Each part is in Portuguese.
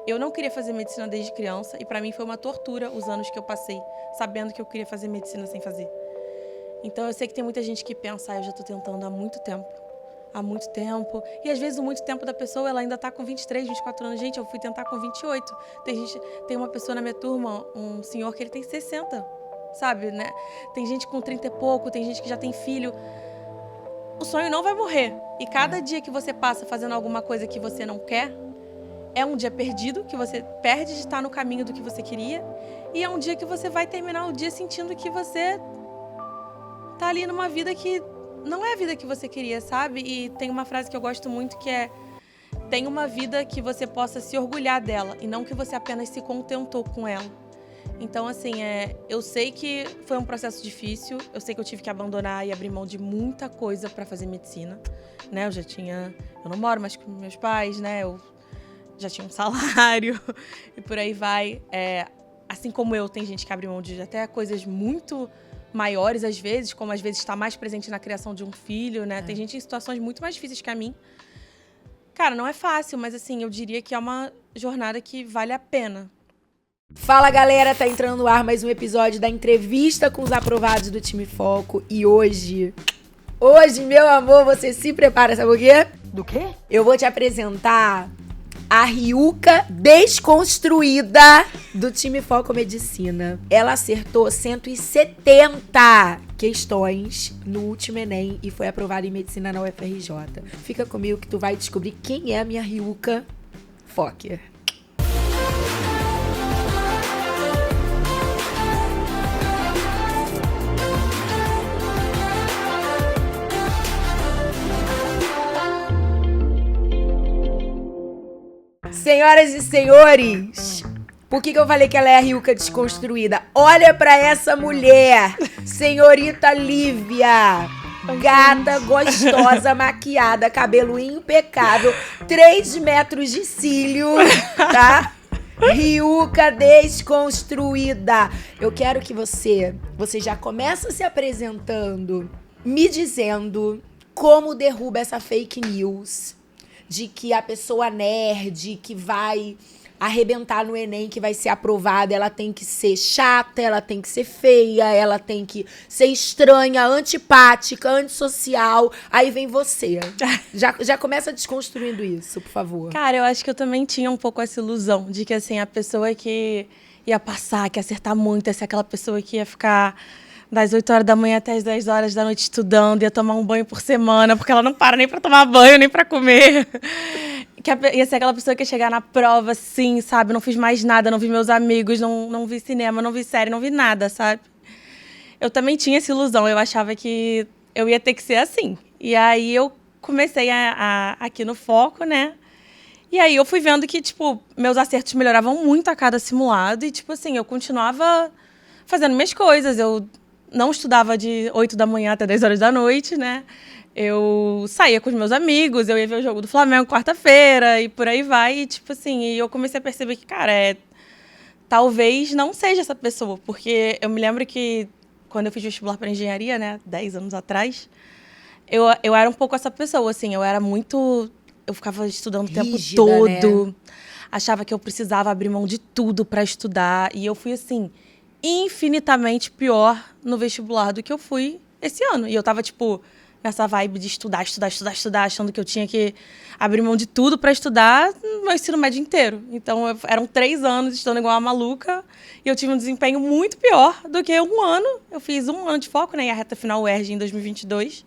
eu não queria fazer medicina desde criança e pra mim foi uma tortura os anos que eu passei sabendo que eu queria fazer medicina sem fazer. Então eu sei que tem muita gente que pensa, eu já tô tentando há muito tempo. Há muito tempo. E às vezes o muito tempo da pessoa, ela ainda tá com 23, 24 anos. Gente, eu fui tentar com 28. Tem uma pessoa na minha turma, um senhor que ele tem 60, sabe, né? Tem gente com 30 e pouco, tem gente que já tem filho. O sonho não vai morrer. E cada dia que você passa fazendo alguma coisa que você não quer, é um dia perdido, que você perde de estar no caminho do que você queria. E é um dia que você vai terminar o dia sentindo que você tá ali numa vida que não é a vida que você queria, sabe? E tem uma frase que eu gosto muito que é: tenha uma vida que você possa se orgulhar dela e não que você apenas se contentou com ela. Então, assim, eu sei que foi um processo difícil, eu sei que eu tive que abandonar e abrir mão de muita coisa para fazer medicina, né? Eu não moro mais com meus pais, né? Eu já tinha um salário e por aí vai. Assim como eu, tem gente que abre mão de até coisas muito maiores às vezes, como às vezes estar mais presente na criação de um filho, né? Tem gente em situações muito mais difíceis que a mim. Cara, não é fácil, mas assim, eu diria que é uma jornada que vale a pena. Fala, galera, tá entrando no ar mais um episódio da entrevista com os aprovados do Time Foco. E hoje, meu amor, você se prepara, sabe o quê? Do quê? Eu vou te apresentar a Ryuka desconstruída do Time Foco Medicina. Ela acertou 170 questões no último Enem e foi aprovada em Medicina na UFRJ. Fica comigo que tu vai descobrir quem é a minha Ryuka Focker. Senhoras e senhores, por que eu falei que ela é a Ryuka desconstruída? Olha pra essa mulher, senhorita Lívia. Gata, gostosa, maquiada, cabelo impecável, 3 metros de cílio, tá? Ryuka desconstruída. Eu quero que você já começa se apresentando, me dizendo como derruba essa fake news de que a pessoa nerd que vai arrebentar no Enem, que vai ser aprovada, ela tem que ser chata, ela tem que ser feia, ela tem que ser estranha, antipática, antissocial. Aí vem você. Já começa desconstruindo isso, por favor. Cara, eu acho que eu também tinha um pouco essa ilusão de que, assim, a pessoa que ia passar, que ia acertar muito, ia ser aquela pessoa que ia ficar das 8 horas da manhã até as 10 horas da noite estudando, ia tomar um banho por semana, porque ela não para nem pra tomar banho, nem pra comer. Ia ser aquela pessoa que ia chegar na prova, assim, sabe? Não fiz mais nada, não vi meus amigos, não vi cinema, não vi série, não vi nada, sabe? Eu também tinha essa ilusão, eu achava que eu ia ter que ser assim. E aí eu comecei aqui no Foco, né? E aí eu fui vendo que, tipo, meus acertos melhoravam muito a cada simulado e, tipo assim, eu continuava fazendo minhas coisas, eu não estudava de 8 da manhã até 10 horas da noite, né? Eu saía com os meus amigos, eu ia ver o jogo do Flamengo quarta-feira e por aí vai. E, tipo assim, e eu comecei a perceber que, cara, talvez não seja essa pessoa. Porque eu me lembro que quando eu fiz vestibular para engenharia, né, 10 anos atrás, eu era um pouco essa pessoa, assim. Eu ficava estudando o tempo rígida, todo. né? Achava que eu precisava abrir mão de tudo para estudar. E eu fui, assim, infinitamente pior no vestibular do que eu fui esse ano. E eu tava, tipo, nessa vibe de estudar, achando que eu tinha que abrir mão de tudo para estudar no meu ensino médio inteiro. Então, eram 3 anos estudando igual uma maluca e eu tive um desempenho muito pior do que um ano. Eu fiz 1 ano de foco, né, e a reta final UERJ em 2022.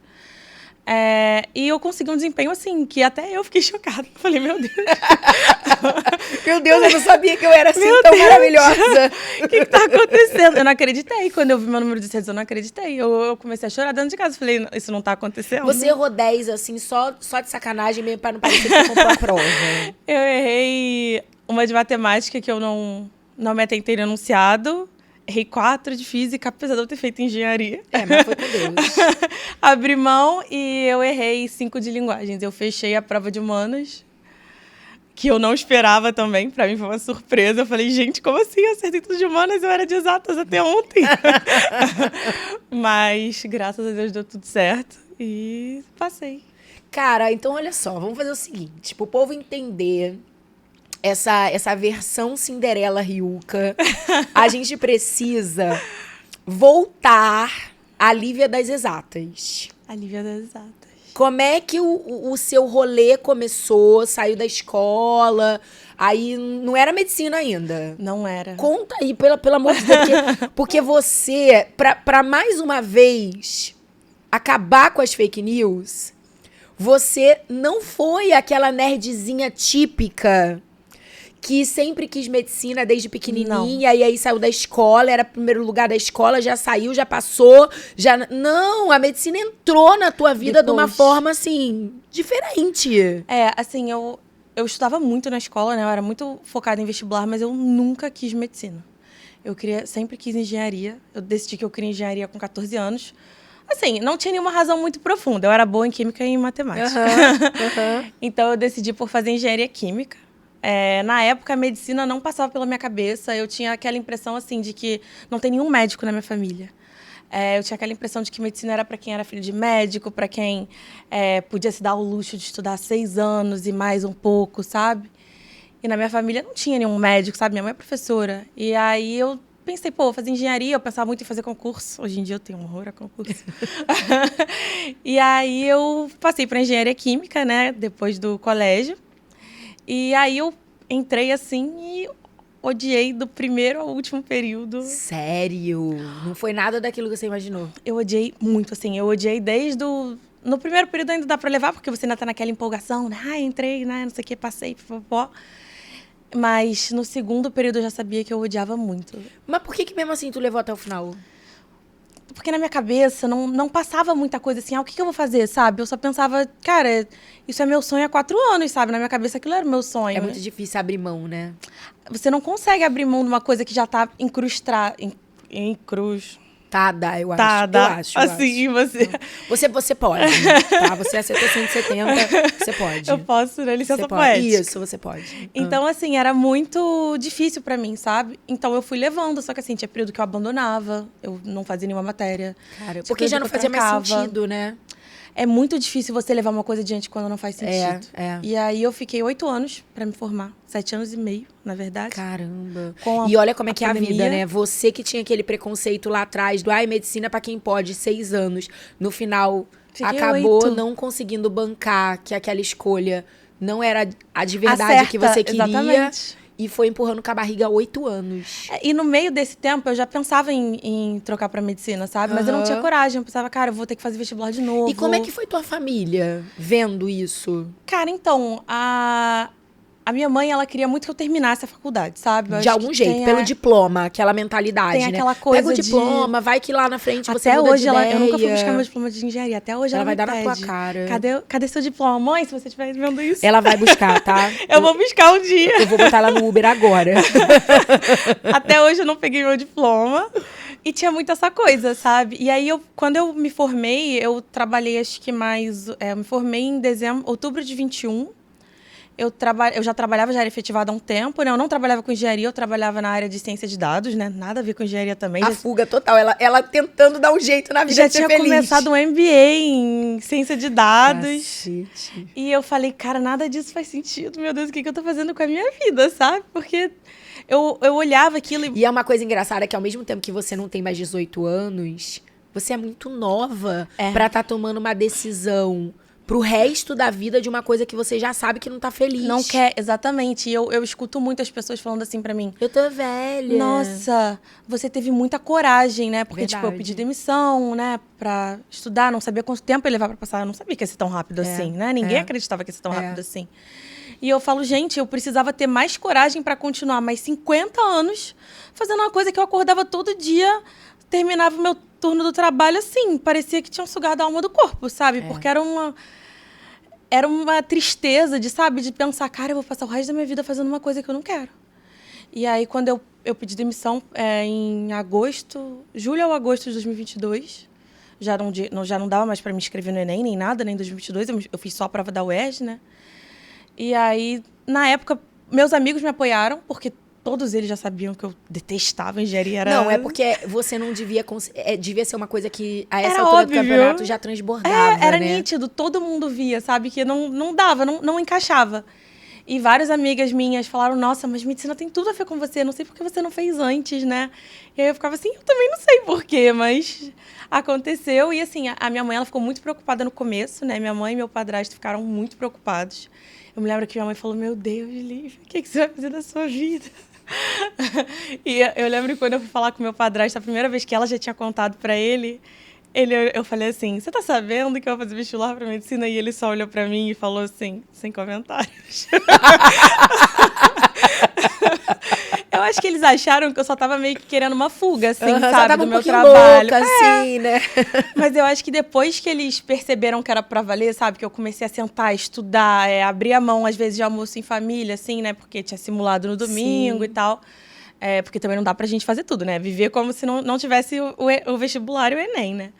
E eu consegui um desempenho, assim, que até eu fiquei chocada. Falei, meu Deus. Meu Deus, eu não sabia que eu era assim tão maravilhosa. O que tá acontecendo? Eu não acreditei. Quando eu vi meu número de certeza, eu não acreditei. Eu comecei a chorar dentro de casa. Falei, isso não tá acontecendo. Você errou 10, assim, só de sacanagem, mesmo pra não parecer que você comprou a prova. Eu errei uma de matemática que eu não me atentei no enunciado. Errei 4 de física, apesar de eu ter feito engenharia. Mas foi com Deus. Abri mão e eu errei 5 de linguagens. Eu fechei a prova de humanas, que eu não esperava também. Pra mim foi uma surpresa. Eu falei, gente, como assim? Eu acertei tudo de humanas, eu era de exatas até ontem. Mas, graças a Deus, deu tudo certo e passei. Cara, então olha só, vamos fazer o seguinte, pro povo entender essa versão Cinderela Ryuka, a gente precisa voltar à Lívia das exatas. A Lívia das exatas. Como é que o seu rolê começou? Saiu da escola, aí não era medicina ainda. Não era. Conta aí, pelo amor de Deus, porque você, pra mais uma vez acabar com as fake news, você não foi aquela nerdzinha típica que sempre quis medicina desde pequenininha, e aí saiu da escola, era primeiro lugar da escola, já saiu, já passou, já... Não, a medicina entrou na tua vida de uma forma, assim, diferente. Assim, eu estudava muito na escola, né? Eu era muito focada em vestibular, mas eu nunca quis medicina. Sempre quis engenharia. Eu decidi que eu queria engenharia com 14 anos. Assim, não tinha nenhuma razão muito profunda. Eu era boa em química e em matemática. Então, eu decidi por fazer engenharia química. Na época, a medicina não passava pela minha cabeça. Eu tinha aquela impressão, assim, de que não tem nenhum médico na minha família. Eu tinha aquela impressão de que medicina era para quem era filho de médico, para quem podia se dar o luxo de estudar 6 anos e mais um pouco, sabe? E na minha família não tinha nenhum médico, sabe? Minha mãe é professora. E aí eu pensei, vou fazer engenharia. Eu pensava muito em fazer concurso. Hoje em dia eu tenho um horror a concurso. E aí eu passei para engenharia química, né? Depois do colégio. E aí eu entrei assim e odiei do primeiro ao último período. Sério? Não foi nada daquilo que você imaginou? Eu odiei muito, assim. Eu odiei desde o... No primeiro período ainda dá pra levar, porque você ainda tá naquela empolgação, né? Entrei, né? Não sei o que, passei, pipopó. Mas no segundo período eu já sabia que eu odiava muito. Mas por que mesmo assim tu levou até o final? Porque na minha cabeça não passava muita coisa assim, o que eu vou fazer, sabe? Eu só pensava, cara, isso é meu sonho há 4 anos, sabe? Na minha cabeça aquilo era o meu sonho. É muito difícil abrir mão, né? Você não consegue abrir mão de uma coisa que já tá incrustada. Eu acho. Assim, Você pode, tá? Você acertou 170, você pode. Eu posso, né? Licença poética. Isso, você pode. Então, assim, era muito difícil pra mim, sabe? Então, eu fui levando. Só que, assim, tinha período que eu abandonava. Eu não fazia nenhuma matéria. Cara, porque já não fazia mais sentido, né? É muito difícil você levar uma coisa adiante quando não faz sentido. E aí, eu fiquei 8 anos pra me formar. 7 anos e meio, na verdade. Caramba. E olha como é que é a vida, né? Você que tinha aquele preconceito lá atrás do medicina pra quem pode, 6 anos. No final, acabou 8. não conseguindo bancar que aquela escolha não era a de verdade que você queria. Exatamente. E foi empurrando com a barriga 8 anos. E no meio desse tempo, eu já pensava em trocar pra medicina, sabe? Mas eu não tinha coragem. Eu pensava, cara, eu vou ter que fazer vestibular de novo. E como é que foi tua família vendo isso? Cara, então, a minha mãe, ela queria muito que eu terminasse a faculdade, sabe? De algum jeito, pelo diploma, aquela mentalidade, tem né? aquela coisa Pega o diploma, vai que lá na frente você até muda hoje de ideia. Eu nunca fui buscar meu diploma de engenharia. Até hoje ela ela vai dar pede. na tua cara. Cadê seu diploma? Mãe, se você estiver vendo isso. Ela vai buscar, tá? Eu vou buscar um dia. Eu vou botar ela no Uber agora. Até hoje eu não peguei meu diploma. E tinha muito essa coisa, sabe? E aí, quando eu me formei, eu trabalhei acho que mais... eu me formei em outubro de 21. Eu já trabalhava, já era efetivada há um tempo, né? Eu não trabalhava com engenharia, eu trabalhava na área de ciência de dados, né? Nada a ver com engenharia também. A fuga total. Ela tentando dar um jeito na vida já de ser tinha feliz. começado um MBA em ciência de dados. Cacete. E eu falei, cara, nada disso faz sentido. Meu Deus, o que eu tô fazendo com a minha vida, sabe? Porque eu olhava aquilo E é uma coisa engraçada que ao mesmo tempo que você não tem mais 18 anos, você é muito nova pra estar tomando uma decisão pro resto da vida de uma coisa que você já sabe que não tá feliz. Não quer, exatamente. E eu escuto muitas pessoas falando assim pra mim. Eu tô velha. Nossa, você teve muita coragem, né? Porque, Verdade. tipo, eu pedi demissão, né? Pra estudar, não sabia quanto tempo ia levar pra passar. Eu não sabia que ia ser tão rápido assim, né? Ninguém acreditava que ia ser tão rápido assim. E eu falo, gente, eu precisava ter mais coragem pra continuar mais 50 anos fazendo uma coisa que eu acordava todo dia, terminava o meu turno do trabalho assim. Parecia que tinham sugado a alma do corpo, sabe? Porque era uma tristeza de pensar, cara, eu vou passar o resto da minha vida fazendo uma coisa que eu não quero. E aí, quando eu pedi demissão em julho ou agosto de 2022, já não dava mais para me inscrever no Enem, nem nada, nem em 2022, eu fiz só a prova da UERJ, né? E aí, na época, meus amigos me apoiaram, porque todos eles já sabiam que eu detestava engenharia. Não, é porque você não devia... devia ser uma coisa que, a essa Era altura óbvio. do campeonato, já transbordava, era né? nítido, todo mundo via, sabe? Que não dava, não encaixava. E várias amigas minhas falaram, nossa, mas medicina tem tudo a ver com você, não sei por que você não fez antes, né? E aí eu ficava assim, eu também não sei por quê, mas aconteceu. E assim, a minha mãe, ela ficou muito preocupada no começo, né? Minha mãe e meu padrasto ficaram muito preocupados. Eu me lembro que minha mãe falou, meu Deus, Lívia, o que você vai fazer da sua vida? E eu lembro que quando eu fui falar com meu padrasto, a primeira vez que ela já tinha contado pra ele, eu falei assim, você tá sabendo que eu vou fazer vestibular pra medicina? E ele só olhou pra mim e falou assim, sem comentários. Eu acho que eles acharam que eu só tava meio que querendo uma fuga, assim, sabe, do meu trabalho. Louca, assim, né? Mas eu acho que depois que eles perceberam que era pra valer, sabe, que eu comecei a sentar, estudar, abrir a mão, às vezes, de almoço em família, assim, né, porque tinha simulado no domingo e tal. Porque também não dá pra gente fazer tudo, né? Viver como se não tivesse o vestibular e o Enem, né?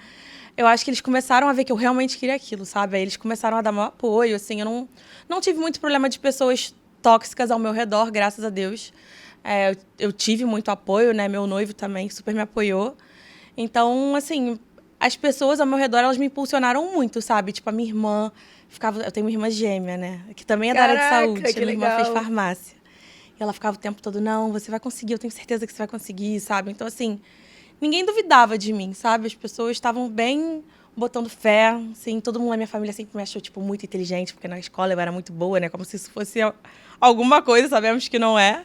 Eu acho que eles começaram a ver que eu realmente queria aquilo, sabe? Aí eles começaram a dar meu apoio, assim. Eu não tive muito problema de pessoas tóxicas ao meu redor, graças a Deus. Eu tive muito apoio, né? Meu noivo também super me apoiou. Então, assim, as pessoas ao meu redor, elas me impulsionaram muito, sabe? Tipo, a minha irmã eu tenho uma irmã gêmea, né? Que também é da área de saúde. Que minha irmã fez legal. farmácia. E ela ficava o tempo todo, não, você vai conseguir, eu tenho certeza que você vai conseguir, sabe? Então, assim, ninguém duvidava de mim, sabe? As pessoas estavam bem botando fé, assim, todo mundo na minha família sempre me achou, tipo, muito inteligente, porque na escola eu era muito boa, né? Como se isso fosse alguma coisa, sabemos que não é.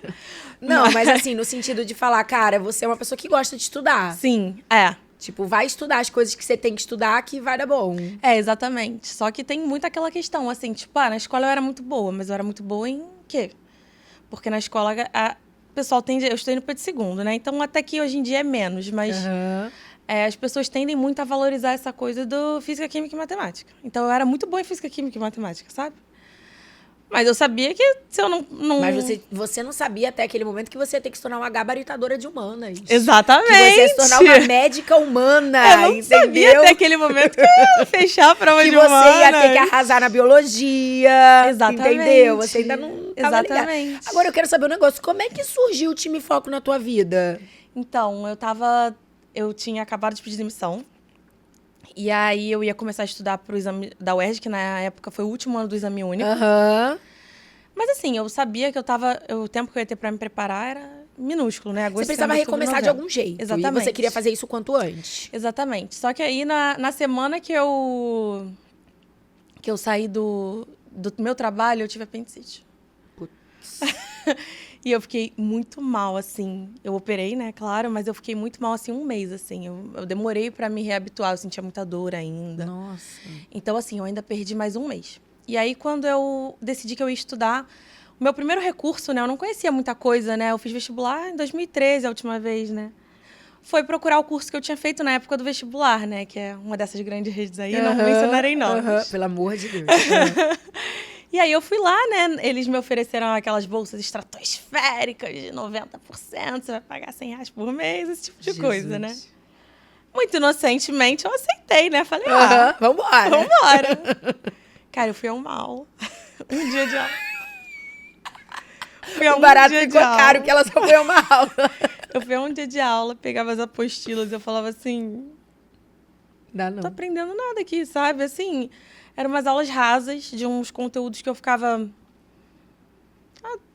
Não, mas assim, no sentido de falar, cara, você é uma pessoa que gosta de estudar. Sim, é. Tipo, vai estudar as coisas que você tem que estudar que vai dar bom. Exatamente. Só que tem muito aquela questão, assim, tipo, na escola eu era muito boa, mas eu era muito boa em quê? Porque na escola o pessoal tende... Eu estou indo para de segundo, né? Então, até que hoje em dia é menos, mas as pessoas tendem muito a valorizar essa coisa do física, química e matemática. Então, eu era muito boa em física, química e matemática, sabe? Mas eu sabia que se eu não... Mas você não sabia até aquele momento que você ia ter que se tornar uma gabaritadora de humanas. Exatamente. Que você ia se tornar uma médica humana, eu não entendeu? Sabia até aquele momento que eu ia fechar a prova de humanas. Que você ia ter que arrasar na biologia. Exatamente. Entendeu? Você ainda não tava Exatamente. ligada. Agora eu quero saber um negócio. Como é que surgiu o Time Foco na tua vida? Então, eu tinha acabado de pedir demissão. E aí eu ia começar a estudar pro exame da UERJ, que na época foi o último ano do exame único. Mas assim, eu sabia que o tempo que eu ia ter pra me preparar era minúsculo, né? Você precisava recomeçar de algum jeito. Exatamente. E você queria fazer isso quanto antes. Exatamente. Só que aí, na semana que eu saí do meu trabalho, eu tive apendicite. Putz. E eu fiquei muito mal, assim. Eu operei, né, claro, mas eu fiquei muito mal, assim, um mês, assim. Eu demorei pra me reabituar, eu sentia muita dor ainda. Nossa. Então, assim, eu ainda perdi mais um mês. E aí, quando eu decidi que eu ia estudar, o meu primeiro recurso, né, eu não conhecia muita coisa, né? Eu fiz vestibular em 2013, a última vez, né? Foi procurar o curso que eu tinha feito na época do vestibular, né? Que é uma dessas grandes redes aí, não mencionarei nomes. Pelo amor de Deus. E aí eu fui lá, né? Eles me ofereceram aquelas bolsas estratosféricas de 90%. Você vai pagar R$100 por mês, esse tipo de coisa, né? Muito inocentemente eu aceitei, né? Falei, vambora. Vambora. Cara, eu fui a uma aula. Um dia de aula. O barato ficou caro, que ela só foi a uma aula. Eu fui a um dia de aula, pegava as apostilas, eu falava assim... Dá não. Não tô aprendendo nada aqui, sabe? Assim... Eram umas aulas rasas de uns conteúdos que eu ficava...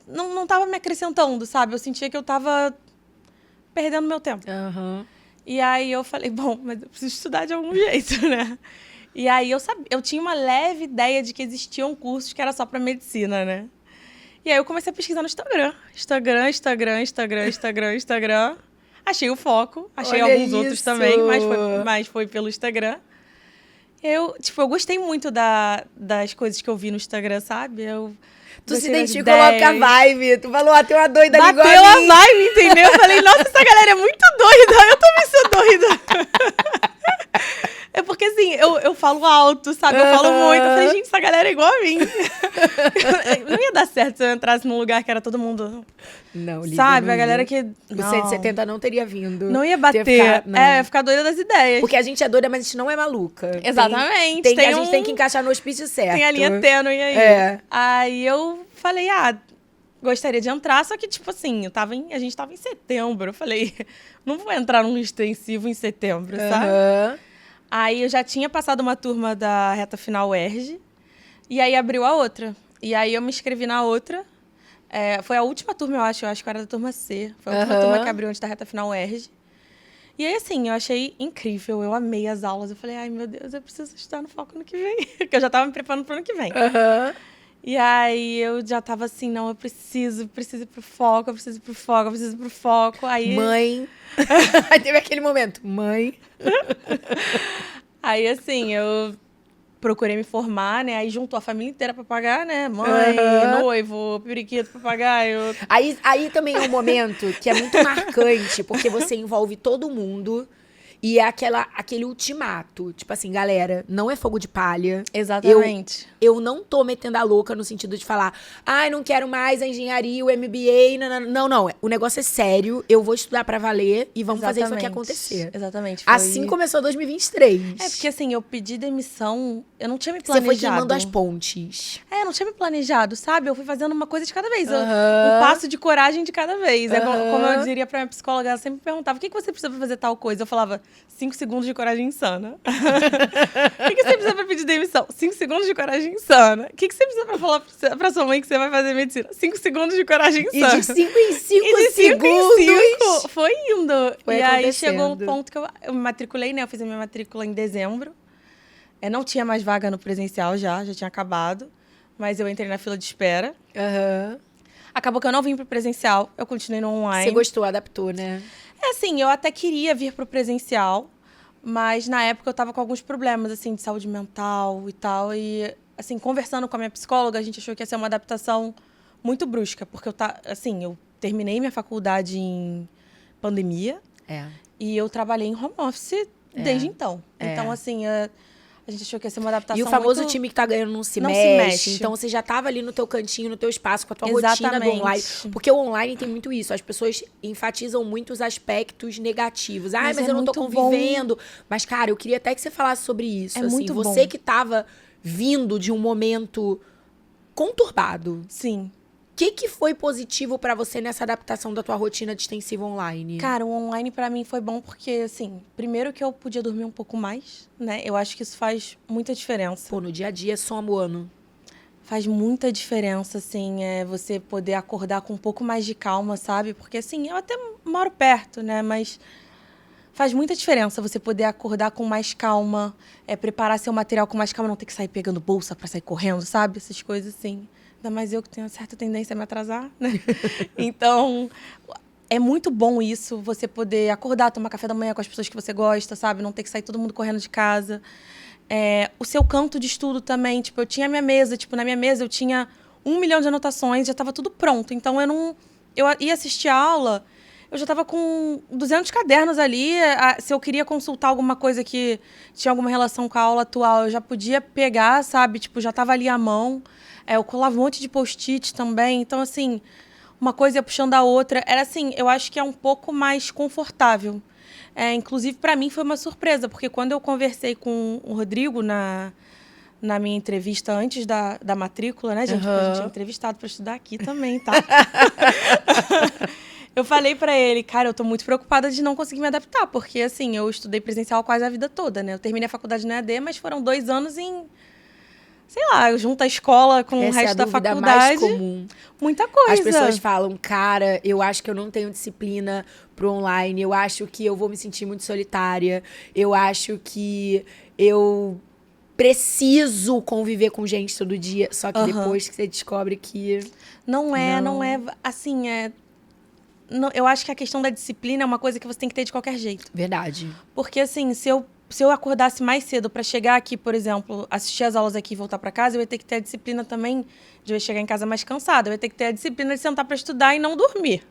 Não tava me acrescentando, sabe? Eu sentia que eu tava perdendo meu tempo. E aí eu falei, bom, mas eu preciso estudar de algum jeito, né? E aí eu tinha uma leve ideia de que existiam cursos que era só pra medicina, né? E aí eu comecei a pesquisar no Instagram. Instagram. Achei o Foco, achei alguns outros também, mas foi pelo Instagram. Eu gostei muito das coisas que eu vi no Instagram, sabe? Tu se identificou logo com a vibe. Tu falou, tem uma doida ali igual a mim. Bateu a vibe, entendeu? Eu falei, nossa, essa galera é muito doida. Eu também sou doida. É porque, assim, eu falo alto, sabe? Eu falo muito. Eu falei, gente, essa galera é igual a mim. Não ia dar certo se eu entrasse num lugar que era todo mundo... Não, Lívia, sabe? não a galera ia. que... O 170 não teria vindo. Não ia bater. Ia ficar doida das ideias. Porque a gente é doida, mas a gente não é maluca. Exatamente. A gente tem que encaixar no hospício certo. Tem a linha tênue aí. Aí eu falei, gostaria de entrar, só que, tipo assim, a gente tava em setembro. Eu falei, não vou entrar num extensivo em setembro, sabe? Aí eu já tinha passado uma turma da reta final UERJ, e aí abriu a outra. E aí eu me inscrevi na outra. Foi a última turma, eu acho que eu era da turma C. Foi a última turma que abriu antes da reta final UERJ. E aí, assim, eu achei incrível, eu amei as aulas. Eu falei, ai, meu Deus, eu preciso estudar no foco no que vem. Porque eu já tava me preparando pro ano que vem. E aí, eu já tava assim, não, eu preciso ir pro foco, eu preciso ir pro foco, eu preciso ir pro foco. Aí... Mãe. Aí teve aquele momento, mãe. Aí, assim, eu procurei me formar, né? Aí juntou a família inteira pra pagar, né? Mãe, noivo, periquito, papagaio. Aí também é um momento que é muito marcante, porque você envolve todo mundo e é aquele ultimato. Tipo assim, galera, não é fogo de palha. Exatamente. Eu não tô metendo a louca no sentido de falar, ai, não quero mais a engenharia, o MBA, não. O negócio é sério, eu vou estudar pra valer e vamos fazer isso aqui acontecer. Exatamente. Assim começou 2023. Porque assim, eu pedi demissão, eu não tinha me planejado. Você foi queimando as pontes. Eu não tinha me planejado, sabe? Eu fui fazendo uma coisa de cada vez. Um passo de coragem de cada vez. Como eu diria pra minha psicóloga, ela sempre perguntava, o que você precisa pra fazer tal coisa? Eu falava, 5 segundos de coragem insana. O que você precisa pra pedir demissão? 5 segundos de coragem insana. O que você precisa pra falar pra sua mãe que você vai fazer medicina? 5 segundos de coragem insana. E de 5 em 5 segundos. Foi indo. Foi aí chegou um ponto que eu me matriculei, né? Eu fiz a minha matrícula em dezembro. Não tinha mais vaga no presencial já tinha acabado. Mas eu entrei na fila de espera. Acabou que eu não vim pro presencial, eu continuei no online. Você gostou, adaptou, né? Assim, eu até queria vir pro presencial, mas na época eu tava com alguns problemas, assim, de saúde mental e tal. E, assim, conversando com a minha psicóloga, a gente achou que ia ser uma adaptação muito brusca. Porque eu terminei minha faculdade em pandemia. E eu trabalhei em home office desde então. Então, assim, a gente achou que ia ser uma adaptação. E o famoso muito... time que tá ganhando não se não mexe. se mexe. Então você já tava ali no teu cantinho, no teu espaço, com a tua Exatamente. rotina do online. Porque o online tem muito isso. As pessoas enfatizam muito os aspectos negativos. Mas eu não tô convivendo. Bom. Mas, cara, eu queria até que você falasse sobre isso. Assim, muito bom. Você que tava vindo de um momento conturbado. Sim. O que foi positivo pra você nessa adaptação da tua rotina de extensivo online? Cara, o online pra mim foi bom porque, assim, primeiro que eu podia dormir um pouco mais, né? Eu acho que isso faz muita diferença. Pô, no dia a dia, soma o ano. Faz muita diferença, assim, você poder acordar com um pouco mais de calma, sabe? Porque, assim, eu até moro perto, né? Mas faz muita diferença você poder acordar com mais calma, preparar seu material com mais calma, não ter que sair pegando bolsa pra sair correndo, sabe? Essas coisas, assim. Ainda mais eu que tenho uma certa tendência a me atrasar, né? Então, é muito bom isso, você poder acordar, tomar café da manhã com as pessoas que você gosta, sabe? Não ter que sair todo mundo correndo de casa. O seu canto de estudo também, tipo, eu tinha a minha mesa, tipo, na minha mesa eu tinha 1 milhão de anotações, já estava tudo pronto. Então, eu ia assistir a aula, eu já estava com 200 cadernos ali. Se eu queria consultar alguma coisa que tinha alguma relação com a aula atual, eu já podia pegar, sabe? Tipo, já estava ali à mão. Eu colava um monte de post-it também. Então, assim, uma coisa ia puxando a outra. Era assim, eu acho que é um pouco mais confortável. Inclusive, para mim, foi uma surpresa, porque quando eu conversei com o Rodrigo na minha entrevista antes da matrícula, né, gente? Porque a gente é entrevistado para estudar aqui também, tá? Eu falei para ele, cara, eu tô muito preocupada de não conseguir me adaptar, porque, assim, eu estudei presencial quase a vida toda, né? Eu terminei a faculdade no EAD, mas foram 2 anos em... Sei lá, junto a escola com o resto da faculdade. Mais comum. Muita coisa. As pessoas falam, cara, eu acho que eu não tenho disciplina pro online, eu acho que eu vou me sentir muito solitária, eu acho que eu preciso conviver com gente todo dia. Só que depois que você descobre que... Não é, assim, eu acho que a questão da disciplina é uma coisa que você tem que ter de qualquer jeito. Verdade. Porque, assim, se eu acordasse mais cedo para chegar aqui, por exemplo, assistir as aulas aqui e voltar para casa, eu ia ter que ter a disciplina também de eu chegar em casa mais cansada. Eu ia ter que ter a disciplina de sentar para estudar e não dormir.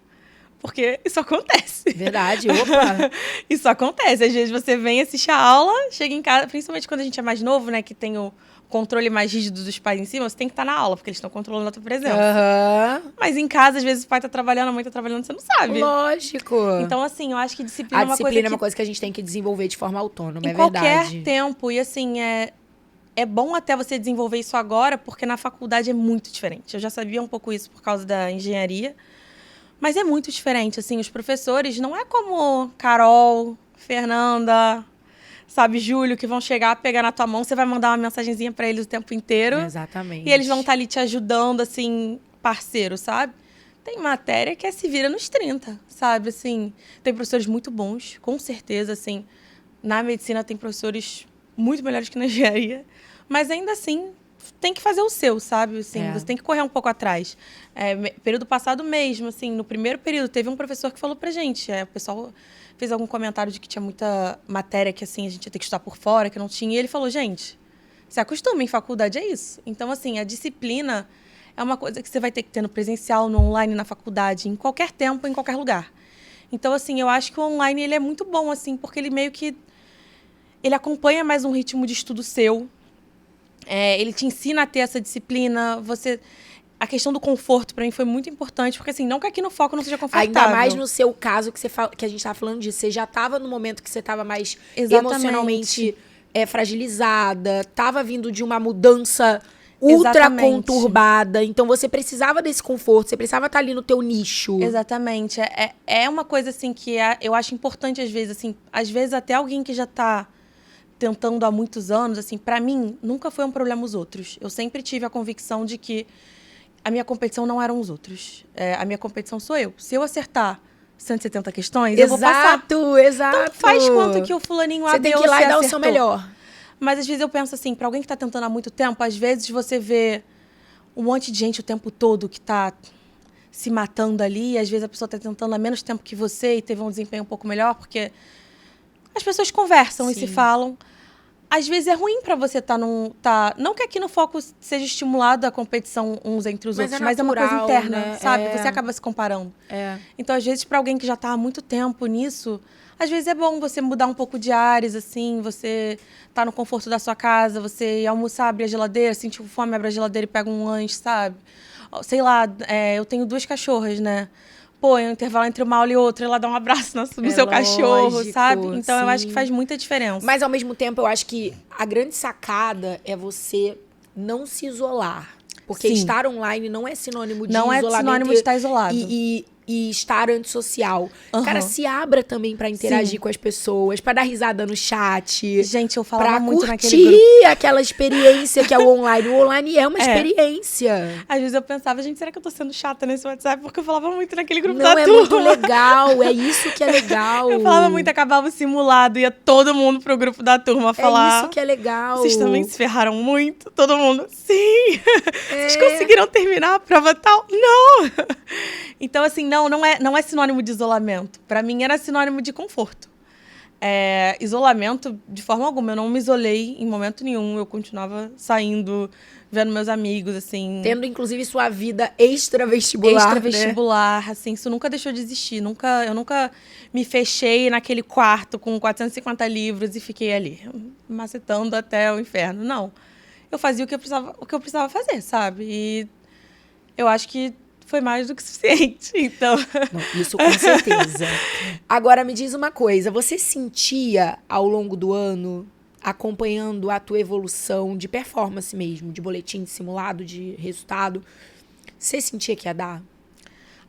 Porque isso acontece. Verdade, opa. Isso acontece. Às vezes você vem assistir a aula, chega em casa, principalmente quando a gente é mais novo, né, que tem o controle mais rígido dos pais em cima, você tem que estar na aula, porque eles estão controlando a tua presença. Mas em casa, às vezes, o pai tá trabalhando, a mãe tá trabalhando, você não sabe. Lógico. Então, assim, eu acho que disciplina é uma coisa que a gente tem que desenvolver de forma autônoma, é verdade. Em qualquer tempo. E, assim, é bom até você desenvolver isso agora, porque na faculdade é muito diferente. Eu já sabia um pouco isso por causa da engenharia, mas é muito diferente, assim, os professores não é como Carol, Fernanda... sabe, julho, que vão chegar, pegar na tua mão, você vai mandar uma mensagenzinha pra eles o tempo inteiro. Exatamente. E eles vão estar ali te ajudando, assim, parceiro, sabe? Tem matéria que se vira nos 30, sabe? Assim, tem professores muito bons, com certeza, assim. Na medicina tem professores muito melhores que na engenharia. Mas ainda assim, tem que fazer o seu, sabe? Assim, você tem que correr um pouco atrás. Período passado mesmo, assim, no primeiro período, teve um professor que falou pra gente. O pessoal fez algum comentário de que tinha muita matéria que, assim, a gente ia ter que estudar por fora, que não tinha. E ele falou, gente, se acostuma, em faculdade é isso. Então, assim, a disciplina é uma coisa que você vai ter que ter no presencial, no online, na faculdade, em qualquer tempo, em qualquer lugar. Então, assim, eu acho que o online ele é muito bom, assim, porque ele meio que... Ele acompanha mais um ritmo de estudo seu. Ele te ensina a ter essa disciplina. A questão do conforto, para mim, foi muito importante. Porque, assim, não que aqui no Foco não seja confortável. Ainda mais no seu caso, que a gente estava falando disso. Você já estava no momento que você estava mais emocionalmente fragilizada. Estava vindo de uma mudança ultra conturbada. Então, você precisava desse conforto. Você precisava estar ali no teu nicho. Exatamente. É uma coisa, assim, que eu acho importante, às vezes. Assim, às vezes, até alguém que já está tentando há muitos anos, assim, para mim, nunca foi um problema os outros. Eu sempre tive a convicção de que a minha competição não eram os outros. A minha competição sou eu. Se eu acertar 170 questões, eu vou passar. Exato. Então, faz conta que o fulaninho A, você tem que ir lá e dar o seu melhor. Mas, às vezes, eu penso assim, para alguém que está tentando há muito tempo, às vezes você vê um monte de gente o tempo todo que está se matando ali, e às vezes a pessoa está tentando há menos tempo que você e teve um desempenho um pouco melhor, porque as pessoas conversam e se falam. Às vezes é ruim para você estar não que aqui no Foco seja estimulado a competição uns entre os outros, mas é uma coisa interna, né? Sabe? Você acaba se comparando. Então, às vezes, para alguém que já está há muito tempo nisso, às vezes é bom você mudar um pouco de ares, assim, você tá no conforto da sua casa, você ir almoçar, abrir a geladeira, sentir fome, abre a geladeira e pega um lanche, sabe? Sei lá, eu tenho 2 cachorras, né? Pô, em um intervalo entre uma aula e outra, ela dá um abraço no seu cachorro, sabe? Então, eu acho que faz muita diferença. Mas, ao mesmo tempo, eu acho que a grande sacada é você não se isolar. Porque estar online não é sinônimo de isolamento. Não é sinônimo de estar isolado. E estar antissocial. Cara, se abra também pra interagir com as pessoas, pra dar risada no chat. Gente, eu falava muito naquele grupo. Pra curtir aquela experiência que é o online. O online é uma experiência. Às vezes eu pensava, gente, será que eu tô sendo chata nesse WhatsApp? Porque eu falava muito naquele grupo da turma. Não, é muito legal. É isso que é legal. Eu falava muito, acabava o simulado. Ia todo mundo pro grupo da turma falar. É isso que é legal. Vocês também se ferraram muito? Todo mundo, sim. Vocês conseguiram terminar a prova tal? Não. Então, assim, não é sinônimo de isolamento. Para mim, era sinônimo de conforto. Isolamento, de forma alguma. Eu não me isolei em momento nenhum. Eu continuava saindo, vendo meus amigos, assim... Tendo, inclusive, sua vida extravestibular, Extravestibular, né? Assim. Isso nunca deixou de existir. Eu nunca me fechei naquele quarto com 450 livros e fiquei ali, macetando até o inferno. Não. Eu fazia o que eu precisava fazer, sabe? E eu acho que foi mais do que suficiente, então... Não, isso com certeza. Agora, me diz uma coisa. Você sentia, ao longo do ano, acompanhando a tua evolução de performance mesmo, de boletim, de simulado, de resultado, você sentia que ia dar?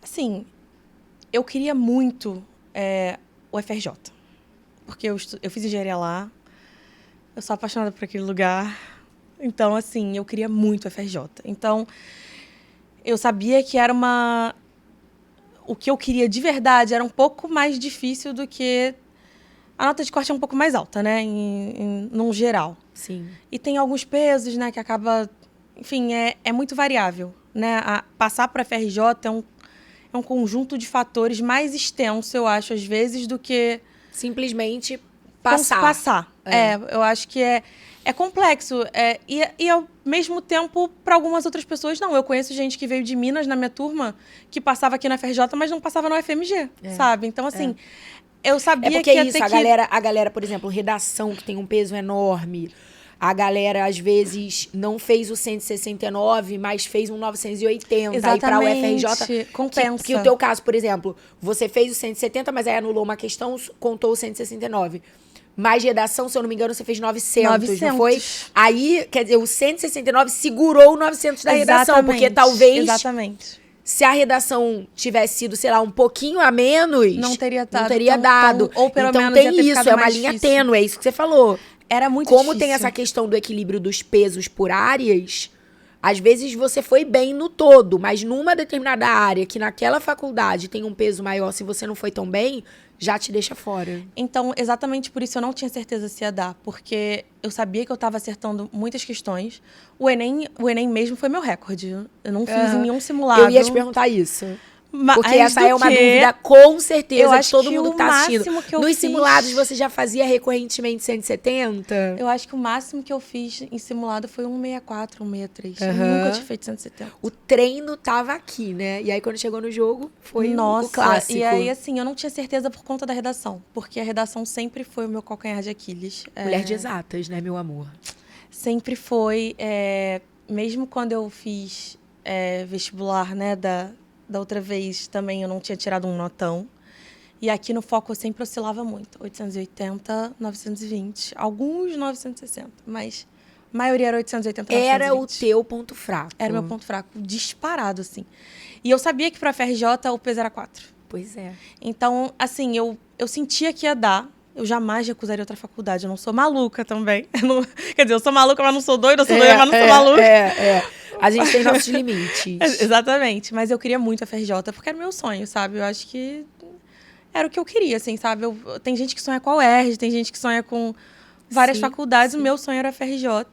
Assim, eu queria muito o FRJ. Porque eu fiz engenharia lá, eu sou apaixonada por aquele lugar. Então, assim, eu queria muito o FRJ. Então... eu sabia que era o que eu queria de verdade era um pouco mais difícil do que... A nota de corte é um pouco mais alta, né? Num geral. Sim. E tem alguns pesos, né? Que acaba... Enfim, é muito variável, né? Passar para a FRJ é um conjunto de fatores mais extenso, eu acho, às vezes, do que... simplesmente passar. Eu acho que é complexo. E ao mesmo tempo, para algumas outras pessoas, não. Eu conheço gente que veio de Minas na minha turma, que passava aqui na FRJ, mas não passava no UFMG, sabe? Então, assim, eu sabia que ia ter que... a galera, por exemplo, redação, que tem um peso enorme. A galera, às vezes, não fez o 169, mas fez um 980. Exatamente. Aí para o UFRJ... compensa. Que o teu caso, por exemplo, você fez o 170, mas aí anulou uma questão, contou o 169. Mais redação, se eu não me engano, você fez 900, não foi? Aí, quer dizer, o 169 segurou o 900 da redação, porque talvez... Exatamente. Se a redação tivesse sido, sei lá, um pouquinho a menos... Não teria dado. Não teria dado. Ou pelo então menos tem ia ter isso, ficado é uma mais linha difícil. tênue, é isso que você falou. Era muito Como difícil. tem essa questão do equilíbrio dos pesos por áreas, às vezes você foi bem no todo, mas numa determinada área, que naquela faculdade tem um peso maior, se você não foi tão bem, já te deixa fora. Então, exatamente por isso eu não tinha certeza se ia dar, porque eu sabia que eu estava acertando muitas questões. O Enem mesmo foi meu recorde. Eu não fiz em nenhum simulado. Eu ia te perguntar isso. Porque Mais essa do é uma que- dúvida, com certeza, Eu de acho todo que mundo o que tá assistindo. máximo que eu Nos fiz- simulados, você já fazia recorrentemente 170? Eu acho que o máximo que eu fiz em simulado foi 164, 163. Eu Aham. nunca tinha feito 170. O treino tava aqui, né? E aí, quando chegou no jogo, foi Nossa, o clássico. e aí, assim, eu não tinha certeza por conta da redação. Porque a redação sempre foi o meu calcanhar de Aquiles. Mulher de exatas, né, meu amor? Sempre foi. Mesmo quando eu fiz vestibular, né, da outra vez também eu não tinha tirado um notão. E aqui no foco eu sempre oscilava muito. 880, 920. Alguns 960, mas a maioria era 880, 920. Era o teu ponto fraco. Era o meu ponto fraco, disparado, assim. E eu sabia que pra FRJ o peso era 4. Pois é. Então, assim, eu sentia que ia dar. Eu jamais recusaria outra faculdade. Eu não sou maluca também. Quer dizer, eu sou maluca, mas não sou doida. Eu sou doida, mas não sou maluca. A gente tem nossos limites. Exatamente. Mas eu queria muito a FRJ, porque era meu sonho, sabe? Eu acho que era o que eu queria, assim, sabe? Tem gente que sonha com a UERJ, tem gente que sonha com várias faculdades. sim. O meu sonho era a FRJ.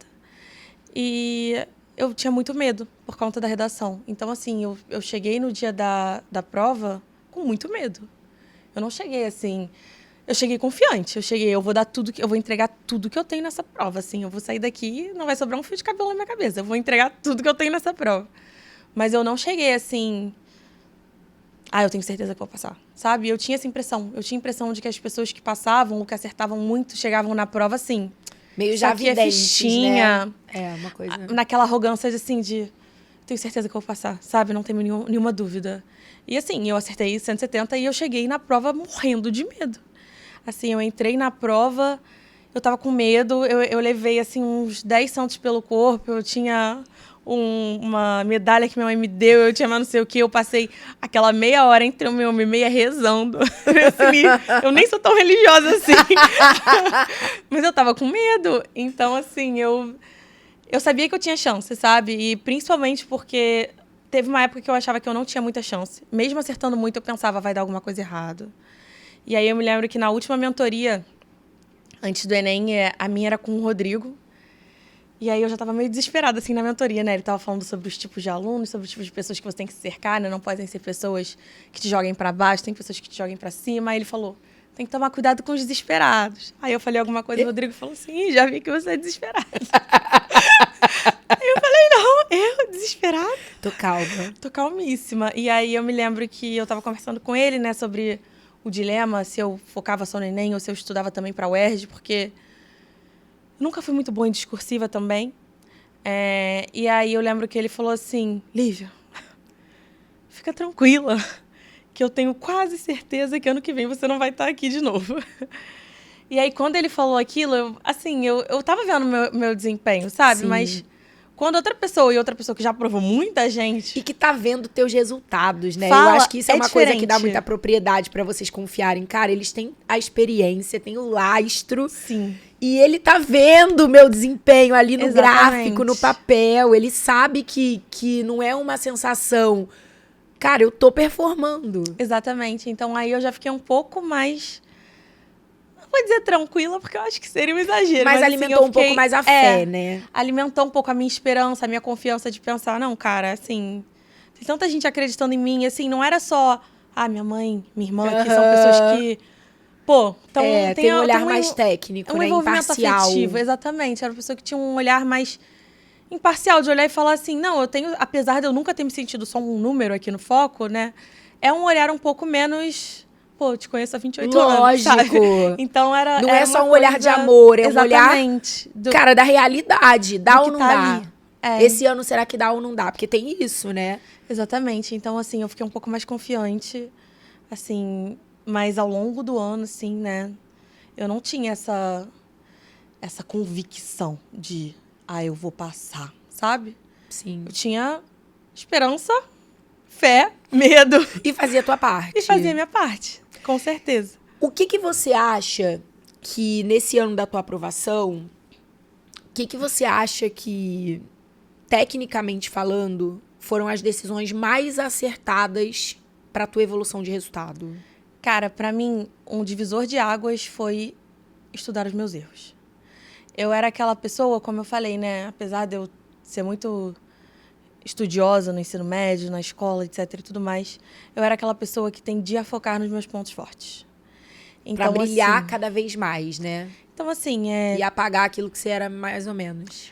E eu tinha muito medo por conta da redação. Então, assim, eu cheguei no dia da prova com muito medo. Eu não cheguei, assim... Eu cheguei confiante. Eu vou dar tudo, eu vou entregar tudo que eu tenho nessa prova, assim. Eu vou sair daqui, não vai sobrar um fio de cabelo na minha cabeça. Eu vou entregar tudo que eu tenho nessa prova. Mas eu não cheguei, assim... eu tenho certeza que vou passar, sabe? Eu tinha essa impressão. Eu tinha a impressão de que as pessoas que passavam, ou que acertavam muito, chegavam na prova, assim... Meio Isso já aqui é videntes, fichinha. né? É, uma coisa... Naquela arrogância de, assim, de... Tenho certeza que eu vou passar, sabe? Não tenho nenhuma dúvida. E, assim, eu acertei 170 e eu cheguei na prova morrendo de medo. Assim, eu entrei na prova, eu tava com medo, eu levei, assim, uns 10 santos pelo corpo, eu tinha uma medalha que minha mãe me deu, eu tinha mais não sei o que, eu passei aquela meia hora entre uma e meia rezando. Assim, eu nem sou tão religiosa assim. Mas eu tava com medo. Então, assim, eu sabia que eu tinha chance, sabe? E principalmente porque teve uma época que eu achava que eu não tinha muita chance. Mesmo acertando muito, eu pensava, vai dar alguma coisa errada. E aí eu me lembro que na última mentoria, antes do Enem, a minha era com o Rodrigo. E aí eu já estava meio desesperada, assim, na mentoria, né? Ele estava falando sobre os tipos de alunos, sobre os tipos de pessoas que você tem que se cercar, né? Não podem ser pessoas que te joguem para baixo, tem pessoas que te joguem para cima. Aí ele falou, tem que tomar cuidado com os desesperados. Aí eu falei alguma coisa e o Rodrigo falou, sim, já vi que você é desesperada. Aí eu falei, não, eu desesperada? Tô calma. Tô calmíssima. E aí eu me lembro que eu estava conversando com ele, né, sobre o dilema, se eu focava só no Enem ou se eu estudava também para a UERJ, porque eu nunca fui muito boa em discursiva também. E aí eu lembro que ele falou assim, Lívia, fica tranquila, que eu tenho quase certeza que ano que vem você não vai estar aqui de novo. E aí quando ele falou aquilo, eu tava vendo meu desempenho, sabe? Sim. Mas quando outra pessoa que já provou muita gente... E que tá vendo teus resultados, né? Fala, eu acho que isso é uma coisa que dá diferente. muita propriedade pra vocês confiarem. Cara, eles têm a experiência, têm o lastro. Sim. E ele tá vendo o meu desempenho ali no Exatamente. gráfico, no papel. Ele sabe que não é uma sensação... Cara, eu tô performando. Exatamente. Então aí eu já fiquei um pouco mais... Não vou dizer tranquila, porque eu acho que seria um exagero. Mas assim, alimentou eu um pouco mais a fé, né? Alimentou um pouco a minha esperança, a minha confiança de pensar, não, cara, assim... Tem tanta gente acreditando em mim, assim, não era só... minha mãe, minha irmã, que são pessoas que... Pô, então... Tem um olhar mais técnico, né? envolvimento Imparcial. afetivo, exatamente. Era uma pessoa que tinha um olhar mais imparcial, de olhar e falar assim, não, eu tenho... Apesar de eu nunca ter me sentido só um número aqui no foco, né? É um olhar um pouco menos... Pô, eu te conheço há 28 anos, Lógico. sabe? Então era... Não era é só uma um olhar coisa- de amor, é um Exatamente. olhar, cara, da realidade. Dá do ou que não tá dá? ali. É. Esse ano será que dá ou não dá? Porque tem isso, né? Exatamente. Então, assim, eu fiquei um pouco mais confiante, assim, mas ao longo do ano, assim, né? Eu não tinha essa convicção de, eu vou passar, sabe? Sim. Eu tinha esperança fé, medo. E fazia a tua parte. E fazia a minha parte, com certeza. O que você acha que, nesse ano da tua aprovação, o que você acha que, tecnicamente falando, foram as decisões mais acertadas pra tua evolução de resultado? Cara, pra mim, um divisor de águas foi estudar os meus erros. Eu era aquela pessoa, como eu falei, né? Apesar de eu ser muito estudiosa no ensino médio, na escola, etc e tudo mais, eu era aquela pessoa que tendia a focar nos meus pontos fortes. Pra brilhar assim, cada vez mais, né? Então, assim, E apagar aquilo que você era mais ou menos.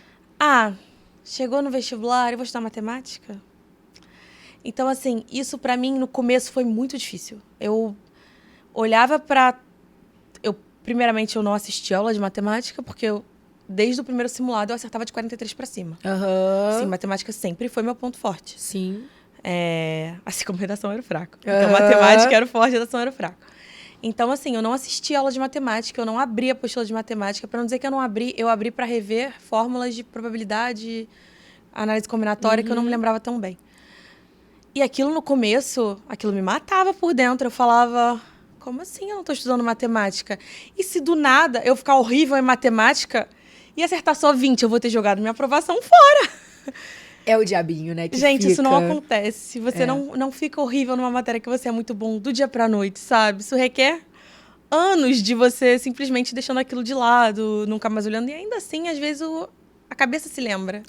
Chegou no vestibular, eu vou estudar matemática? Então, assim, isso pra mim, no começo, foi muito difícil. Eu olhava pra... Primeiramente, eu não assistia aula de matemática, porque desde o primeiro simulado, eu acertava de 43 pra cima. Aham. Sim, matemática sempre foi meu ponto forte. Sim. Assim como redação era o fraco. Então, matemática era o forte, redação era o fraco. Então, assim, eu não assistia aula de matemática, eu não abri a apostila de matemática. Para não dizer que eu abri para rever fórmulas de probabilidade, análise combinatória, que eu não me lembrava tão bem. E aquilo no começo, aquilo me matava por dentro. Eu falava, como assim eu não estou estudando matemática? E se do nada eu ficar horrível em matemática e acertar só 20, eu vou ter jogado minha aprovação fora. É o diabinho, né? Que Gente, fica... isso não acontece. Você não fica horrível numa matéria que você é muito bom do dia pra noite, sabe? Isso requer anos de você simplesmente deixando aquilo de lado, nunca mais olhando. E ainda assim, às vezes, a cabeça se lembra.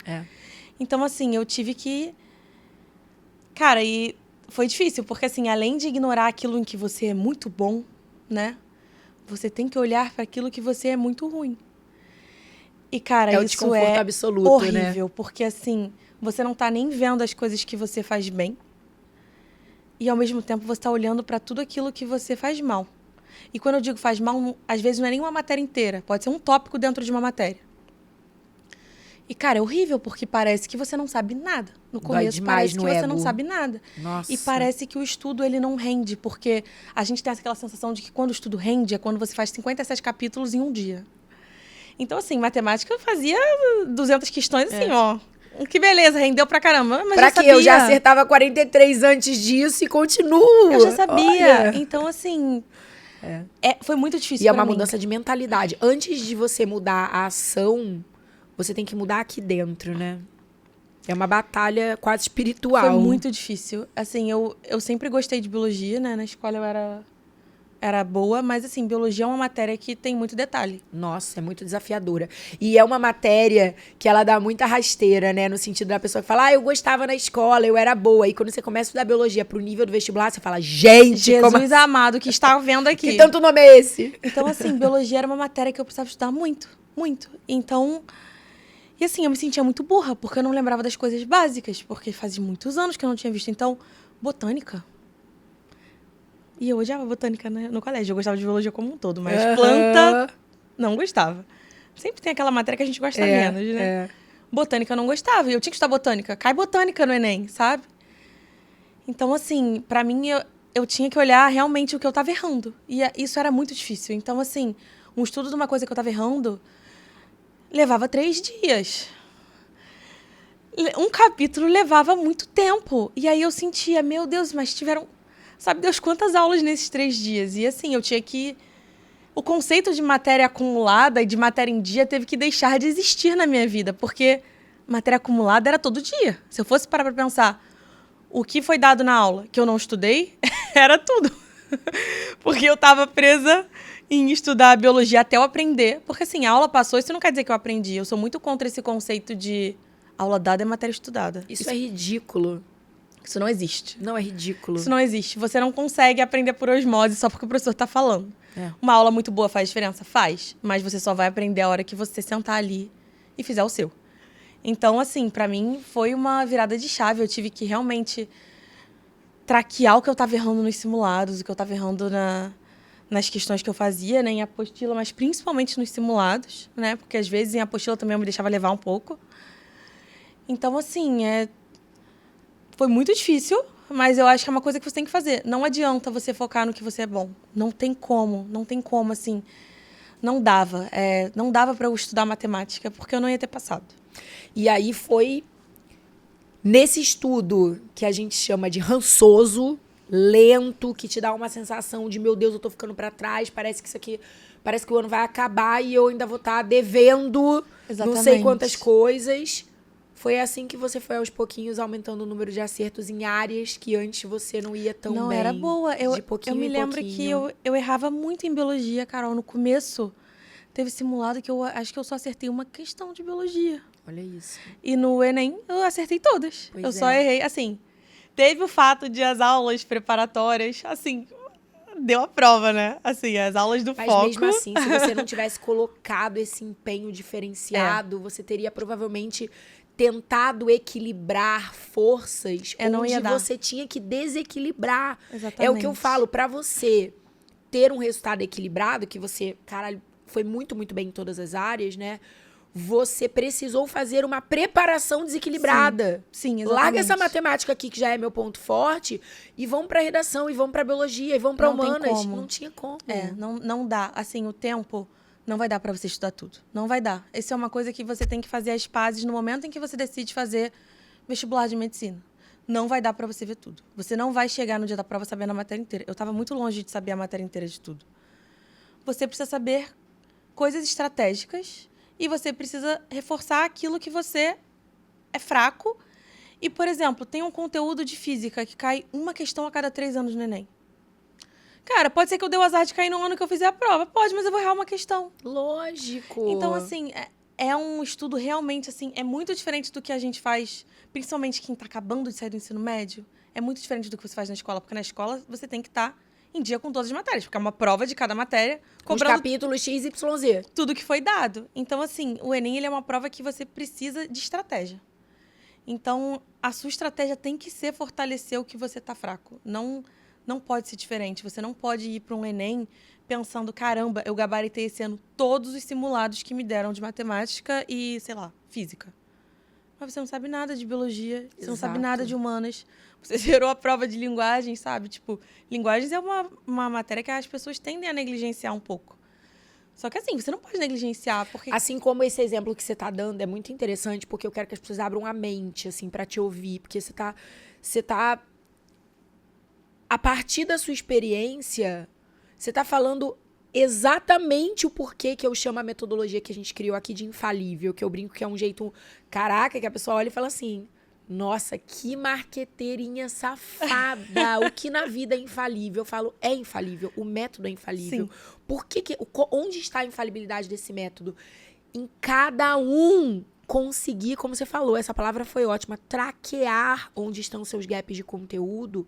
Então, assim, eu tive que... Cara, e foi difícil, porque, assim, além de ignorar aquilo em que você é muito bom, né? Você tem que olhar para aquilo que você é muito ruim. E, cara, o isso desconforto absoluto, horrível, né? Porque, assim... Você não tá nem vendo as coisas que você faz bem. E, ao mesmo tempo, você tá olhando para tudo aquilo que você faz mal. E quando eu digo faz mal, às vezes não é nem uma matéria inteira. Pode ser um tópico dentro de uma matéria. E, cara, é horrível, porque parece que você não sabe nada. No começo, parece que você não sabe nada. Nossa. E parece que o estudo, ele não rende. Porque a gente tem aquela sensação de que quando o estudo rende é quando você faz 57 capítulos em um dia. Então, assim, matemática eu fazia 200 questões, assim, ó... Que beleza, rendeu pra caramba. Mas pra que eu já acertava 43 antes disso e continuo. Eu já sabia. Olha. Então, assim... foi muito difícil E é pra uma mim. mudança de mentalidade. Antes de você mudar a ação, você tem que mudar aqui dentro, né? É uma batalha quase espiritual. Foi muito difícil. Assim, eu sempre gostei de biologia, né? Na escola eu era boa, mas, assim, biologia é uma matéria que tem muito detalhe. Nossa, é muito desafiadora. E é uma matéria que ela dá muita rasteira, né? No sentido da pessoa que fala, eu gostava na escola, eu era boa. E quando você começa a estudar biologia pro nível do vestibular, você fala, gente, Jesus amado, que está vendo aqui. Que tanto nome é esse? Então, assim, biologia era uma matéria que eu precisava estudar muito, muito. Então... E, assim, eu me sentia muito burra, porque eu não lembrava das coisas básicas, porque fazia muitos anos que eu não tinha visto. Então, botânica... E eu odiava botânica no colégio. Eu gostava de biologia como um todo, mas planta não gostava. Sempre tem aquela matéria que a gente gosta menos, né? Botânica eu não gostava. E eu tinha que estudar botânica. Cai botânica no Enem, sabe? Então, assim, pra mim, eu tinha que olhar realmente o que eu tava errando. E isso era muito difícil. Então, assim, um estudo de uma coisa que eu tava errando levava 3 dias. Um capítulo levava muito tempo. E aí eu sentia, meu Deus, mas tiveram... Sabe Deus quantas aulas nesses 3 dias? E assim, eu tinha que... O conceito de matéria acumulada e de matéria em dia teve que deixar de existir na minha vida, porque matéria acumulada era todo dia. Se eu fosse parar pra pensar o que foi dado na aula que eu não estudei, era tudo. Porque eu estava presa em estudar biologia até eu aprender. Porque assim, a aula passou, isso não quer dizer que eu aprendi. Eu sou muito contra esse conceito de aula dada é matéria estudada. Isso é ridículo. Isso não existe. Não, é ridículo. Isso não existe. Você não consegue aprender por osmose só porque o professor está falando. Uma aula muito boa faz diferença? Faz. Mas você só vai aprender a hora que você sentar ali e fizer o seu. Então, assim, pra mim foi uma virada de chave. Eu tive que realmente traquear o que eu estava errando nos simulados, o que eu estava errando nas questões que eu fazia, né, em apostila, mas principalmente nos simulados, né? Porque às vezes em apostila também eu me deixava levar um pouco. Então, assim, foi muito difícil, mas eu acho que é uma coisa que você tem que fazer. Não adianta você focar no que você é bom. Não tem como, assim. Não dava. Não dava para eu estudar matemática, porque eu não ia ter passado. E aí foi Nesse estudo que a gente chama de rançoso, lento, que te dá uma sensação de, meu Deus, eu tô ficando pra trás, parece que isso aqui, parece que o ano vai acabar e eu ainda vou estar devendo não sei quantas coisas. Foi assim que você foi aos pouquinhos aumentando o número de acertos em áreas que antes você não ia tão bem. Não era boa. Eu me lembro pouquinho. que eu errava muito em biologia, Carol. No começo, teve simulado que eu acho que eu só acertei uma questão de biologia. Olha isso. E no Enem, eu acertei todas. Pois eu só errei, assim... Teve o fato de as aulas preparatórias, assim, deu a prova, né? Assim, as aulas do Mas foco... mesmo assim, se você não tivesse colocado esse empenho diferenciado, você teria provavelmente tentado equilibrar forças onde você tinha que desequilibrar. Exatamente. É o que eu falo, pra você ter um resultado equilibrado, que você, caralho, foi muito, muito bem em todas as áreas, né? Você precisou fazer uma preparação desequilibrada. Sim, exatamente. Larga essa matemática aqui, que já é meu ponto forte, e vão pra redação, e vão pra biologia, e vão pra humanas. Não tinha como. Não dá. Assim, o tempo não vai dar pra você estudar tudo. Não vai dar. Isso é uma coisa que você tem que fazer as pazes no momento em que você decide fazer vestibular de medicina. Não vai dar pra você ver tudo. Você não vai chegar no dia da prova sabendo a matéria inteira. Eu tava muito longe de saber a matéria inteira de tudo. Você precisa saber coisas estratégicas e você precisa reforçar aquilo que você é fraco. E, por exemplo, tem um conteúdo de física que cai uma questão a cada 3 anos no Enem. Cara, pode ser que eu dê o azar de cair no ano que eu fizer a prova. Pode, mas eu vou errar uma questão. Lógico. Então, assim, é um estudo realmente, assim, é muito diferente do que a gente faz, principalmente quem está acabando de sair do ensino médio. É muito diferente do que você faz na escola, porque na escola você tem que estar em dia com todas as matérias, porque é uma prova de cada matéria, cobrando os capítulos X, Y, Z. Tudo que foi dado. Então, assim, o Enem ele é uma prova que você precisa de estratégia. Então, a sua estratégia tem que ser fortalecer o que você está fraco. Não pode ser diferente. Você não pode ir para um Enem pensando, caramba, eu gabaritei esse ano todos os simulados que me deram de matemática e, sei lá, física. Mas você não sabe nada de biologia, você não sabe nada de humanas. Você zerou a prova de linguagem, sabe? Tipo, linguagens é uma matéria que as pessoas tendem a negligenciar um pouco. Só que assim, você não pode negligenciar, porque... Assim como esse exemplo que você tá dando é muito interessante, porque eu quero que as pessoas abram a mente, assim, pra te ouvir. Porque você tá... A partir da sua experiência, você tá falando exatamente o porquê que eu chamo a metodologia que a gente criou aqui de infalível, que eu brinco que é um jeito... Caraca, que a pessoa olha e fala assim... Nossa, que marqueteirinha safada. O que na vida é infalível? Eu falo, é infalível. O método é infalível. Sim. Onde está a infalibilidade desse método? Em cada um conseguir, como você falou, essa palavra foi ótima, traquear onde estão seus gaps de conteúdo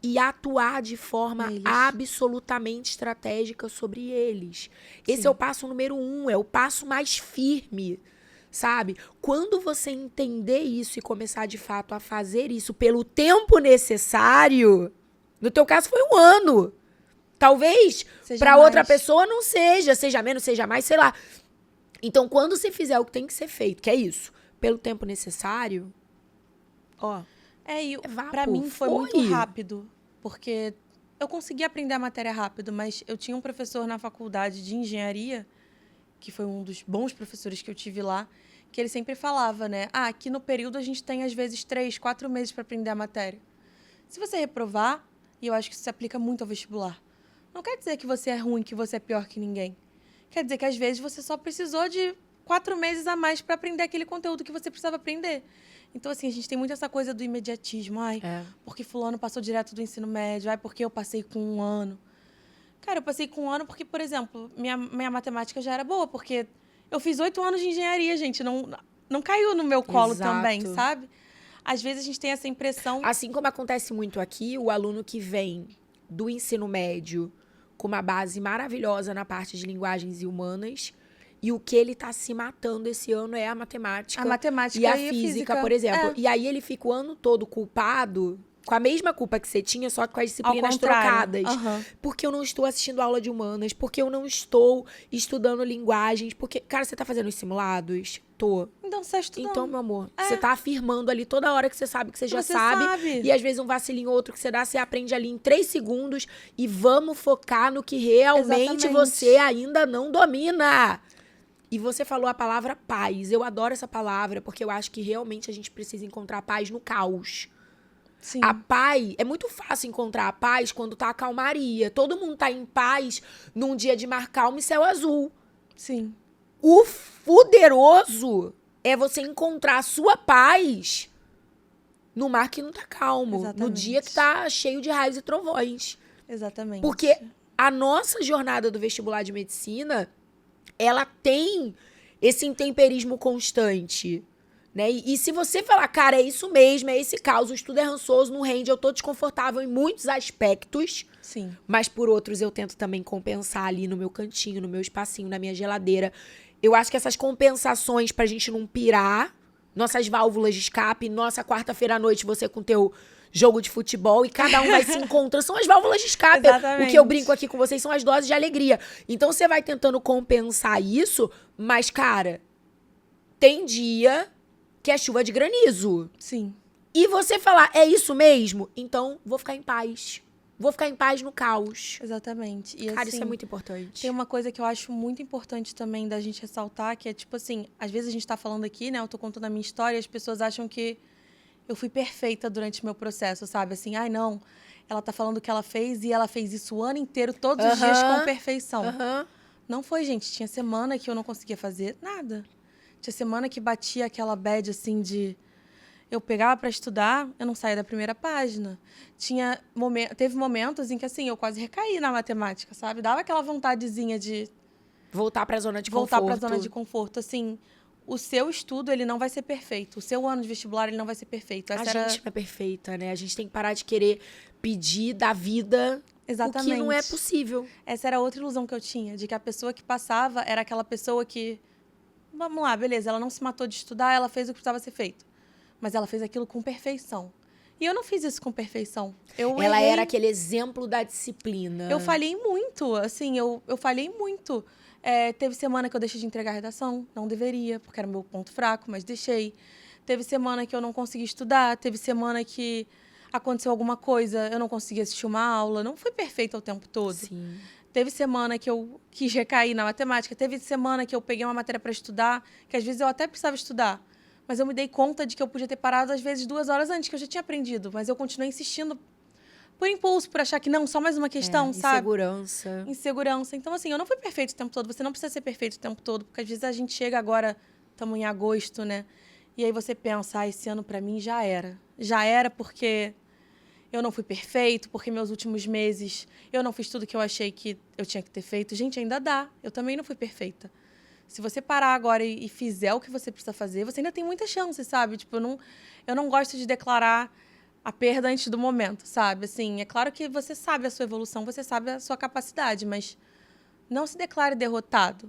e atuar de forma absolutamente estratégica sobre eles. Esse é o passo número 1, é o passo mais firme. Sabe? Quando você entender isso e começar, de fato, a fazer isso pelo tempo necessário, no teu caso foi 1 ano. Talvez para outra pessoa não seja menos, seja mais, sei lá. Então, quando você fizer o que tem que ser feito, que é isso, pelo tempo necessário, ó, pra mim foi muito rápido, porque eu consegui aprender a matéria rápido, mas eu tinha um professor na faculdade de engenharia, que foi um dos bons professores que eu tive lá, que ele sempre falava, né? Aqui no período a gente tem, às vezes, 3, 4 meses para aprender a matéria. Se você reprovar, e eu acho que isso se aplica muito ao vestibular, não quer dizer que você é ruim, que você é pior que ninguém. Quer dizer que, às vezes, você só precisou de 4 meses a mais para aprender aquele conteúdo que você precisava aprender. Então, assim, a gente tem muito essa coisa do imediatismo. Porque fulano passou direto do ensino médio. Porque eu passei com 1 ano. Cara, eu passei com 1 ano porque, por exemplo, minha matemática já era boa, porque eu fiz 8 anos de engenharia, gente. Não caiu no meu colo também, sabe? Às vezes a gente tem essa impressão... Assim como acontece muito aqui, o aluno que vem do ensino médio com uma base maravilhosa na parte de linguagens e humanas, e o que ele tá se matando esse ano é a matemática. A matemática e a física, por exemplo. E aí ele fica o ano todo culpado... Com a mesma culpa que você tinha, só que com as disciplinas trocadas. Porque eu não estou assistindo aula de humanas, porque eu não estou estudando linguagens, porque... Cara, você tá fazendo os simulados? Tô. Então você tá estudando. Então, meu amor, você tá afirmando ali toda hora que você sabe que você já sabe. E às vezes um vacilinho ou outro que você dá, você aprende ali em 3 segundos. E vamos focar no que realmente você ainda não domina. E você falou a palavra paz. Eu adoro essa palavra, porque eu acho que realmente a gente precisa encontrar paz no caos. Sim. A paz, é muito fácil encontrar a paz quando tá a calmaria. Todo mundo tá em paz num dia de mar calmo e céu azul. Sim. O poderoso é você encontrar a sua paz no mar que não tá calmo. Exatamente. No dia que tá cheio de raios e trovões. Exatamente. Porque a nossa jornada do vestibular de medicina, ela tem esse intemperismo constante, né? E se você falar, cara, é isso mesmo, é esse caos, o estudo é rançoso, não rende, eu tô desconfortável em muitos aspectos, Sim. mas por outros eu tento também compensar ali no meu cantinho, no meu espacinho, na minha geladeira. Eu acho que essas compensações pra gente não pirar, nossas válvulas de escape, nossa quarta-feira à noite você com teu jogo de futebol e cada um vai se encontrando. São as válvulas de escape. Exatamente. O que eu brinco aqui com vocês são as doses de alegria. Então você vai tentando compensar isso, mas, cara, tem dia que é chuva de granizo. Sim. E você falar, é isso mesmo? Então vou ficar em paz. Vou ficar em paz no caos. Exatamente. E, Cara, assim, isso é muito importante. tem uma coisa que eu acho muito importante também da gente ressaltar, que é tipo assim, às vezes a gente tá falando aqui, né? Eu tô contando a minha história e as pessoas acham que eu fui perfeita durante o meu processo, sabe? Assim, ai não, ela tá falando o que ela fez e ela fez isso o ano inteiro, todos os dias com perfeição. Não foi, gente. Tinha semana que eu não conseguia fazer nada. Tinha semana que batia aquela bad, assim, de... Eu pegava para estudar, eu não saía da primeira página. Teve momentos em que, assim, eu quase recaí na matemática, sabe? Dava aquela vontadezinha de... Voltar pra zona de voltar conforto. para a zona de conforto. Assim, o seu estudo, ele não vai ser perfeito. O seu ano de vestibular, ele não vai ser perfeito. A gente não é perfeita, né? A gente tem que parar de querer pedir da vida Exatamente. o que não é possível. Essa era outra ilusão que eu tinha, de que a pessoa que passava era aquela pessoa que... Vamos lá, beleza, ela não se matou de estudar, ela fez o que precisava ser feito. Mas ela fez aquilo com perfeição. E eu não fiz isso com perfeição. Ela era aquele exemplo da disciplina. Eu falhei muito, assim, eu falhei muito. Teve semana que eu deixei de entregar a redação, não deveria, porque era meu ponto fraco, mas deixei. Teve semana que eu não consegui estudar, teve semana que aconteceu alguma coisa, eu não consegui assistir uma aula. Não fui perfeita o tempo todo. Sim. Teve semana que eu quis recair na matemática, teve semana que eu peguei uma matéria para estudar, que às vezes eu até precisava estudar. Mas eu me dei conta de que eu podia ter parado, às vezes, 2 horas antes, que eu já tinha aprendido. Mas eu continuei insistindo por impulso, por achar que não, só mais uma questão, sabe? Insegurança. Insegurança. Então, assim, eu não fui perfeito o tempo todo. Você não precisa ser perfeito o tempo todo, porque às vezes a gente chega agora, estamos em agosto, né? E aí você pensa, esse ano pra mim já era. Já era porque eu não fui perfeito, porque meus últimos meses eu não fiz tudo que eu achei que eu tinha que ter feito. Gente, ainda dá. Eu também não fui perfeita. Se você parar agora e fizer o que você precisa fazer, você ainda tem muita chance, sabe? Tipo, eu não gosto de declarar a perda antes do momento, sabe? Assim, é claro que você sabe a sua evolução, você sabe a sua capacidade, mas não se declare derrotado,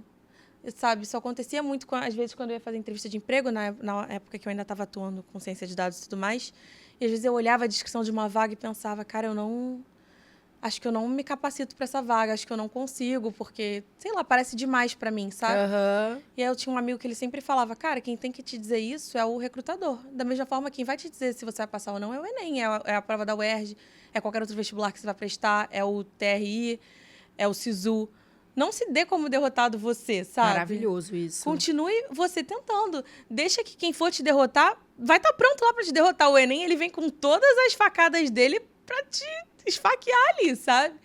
sabe? Isso acontecia muito, às vezes, quando eu ia fazer entrevista de emprego, na época que eu ainda estava atuando com ciência de dados e tudo mais, e às vezes eu olhava a descrição de uma vaga e pensava, cara, acho que eu não me capacito para essa vaga, acho que eu não consigo, porque, sei lá, parece demais para mim, sabe? E aí eu tinha um amigo que ele sempre falava, cara, quem tem que te dizer isso é o recrutador. Da mesma forma, quem vai te dizer se você vai passar ou não é o Enem, é a prova da UERJ, é qualquer outro vestibular que você vai prestar, é o TRI, é o SISU. Não se dê como derrotado você, sabe? Maravilhoso isso. Continue você tentando. Deixa que quem for te derrotar, vai estar pronto lá para te derrotar. O Enem, ele vem com todas as facadas dele para te esfaquear ali, sabe?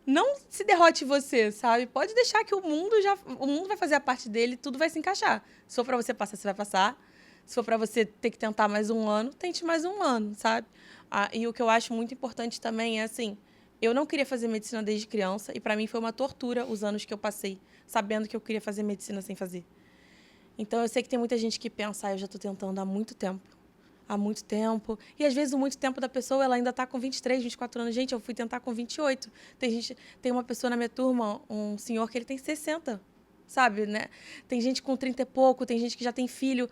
Não se derrote você, sabe? Pode deixar que o mundo vai fazer a parte dele, tudo vai se encaixar. Se for para você passar, você vai passar. Se for para você ter que tentar mais um ano, tente mais um ano, sabe? E o que eu acho muito importante também é assim, eu não queria fazer medicina desde criança e para mim foi uma tortura os anos que eu passei, sabendo que eu queria fazer medicina sem fazer. Então eu sei que tem muita gente que pensa, eu já estou tentando há muito tempo. E às vezes o muito tempo da pessoa, ela ainda está com 23, 24 anos. Gente, eu fui tentar com 28. Tem uma pessoa na minha turma, um senhor que ele tem 60, sabe, né? Tem gente com 30 e pouco, tem gente que já tem filho.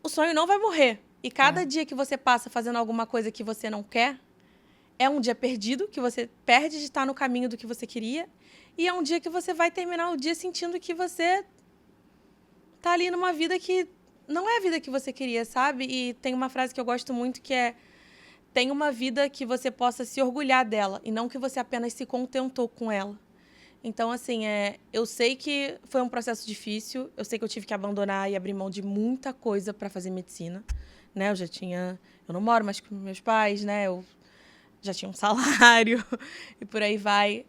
O sonho não vai morrer. E cada dia que você passa fazendo alguma coisa que você não quer, é um dia perdido, que você perde de estar no caminho do que você queria. E é um dia que você vai terminar o dia sentindo que você tá ali numa vida que não é a vida que você queria, sabe? E tem uma frase que eu gosto muito que é: tenha uma vida que você possa se orgulhar dela e não que você apenas se contentou com ela. Então, assim, eu sei que foi um processo difícil. Eu sei que eu tive que abandonar e abrir mão de muita coisa para fazer medicina. Né? Eu não moro mais com meus pais, né? Eu já tinha um salário e por aí vai.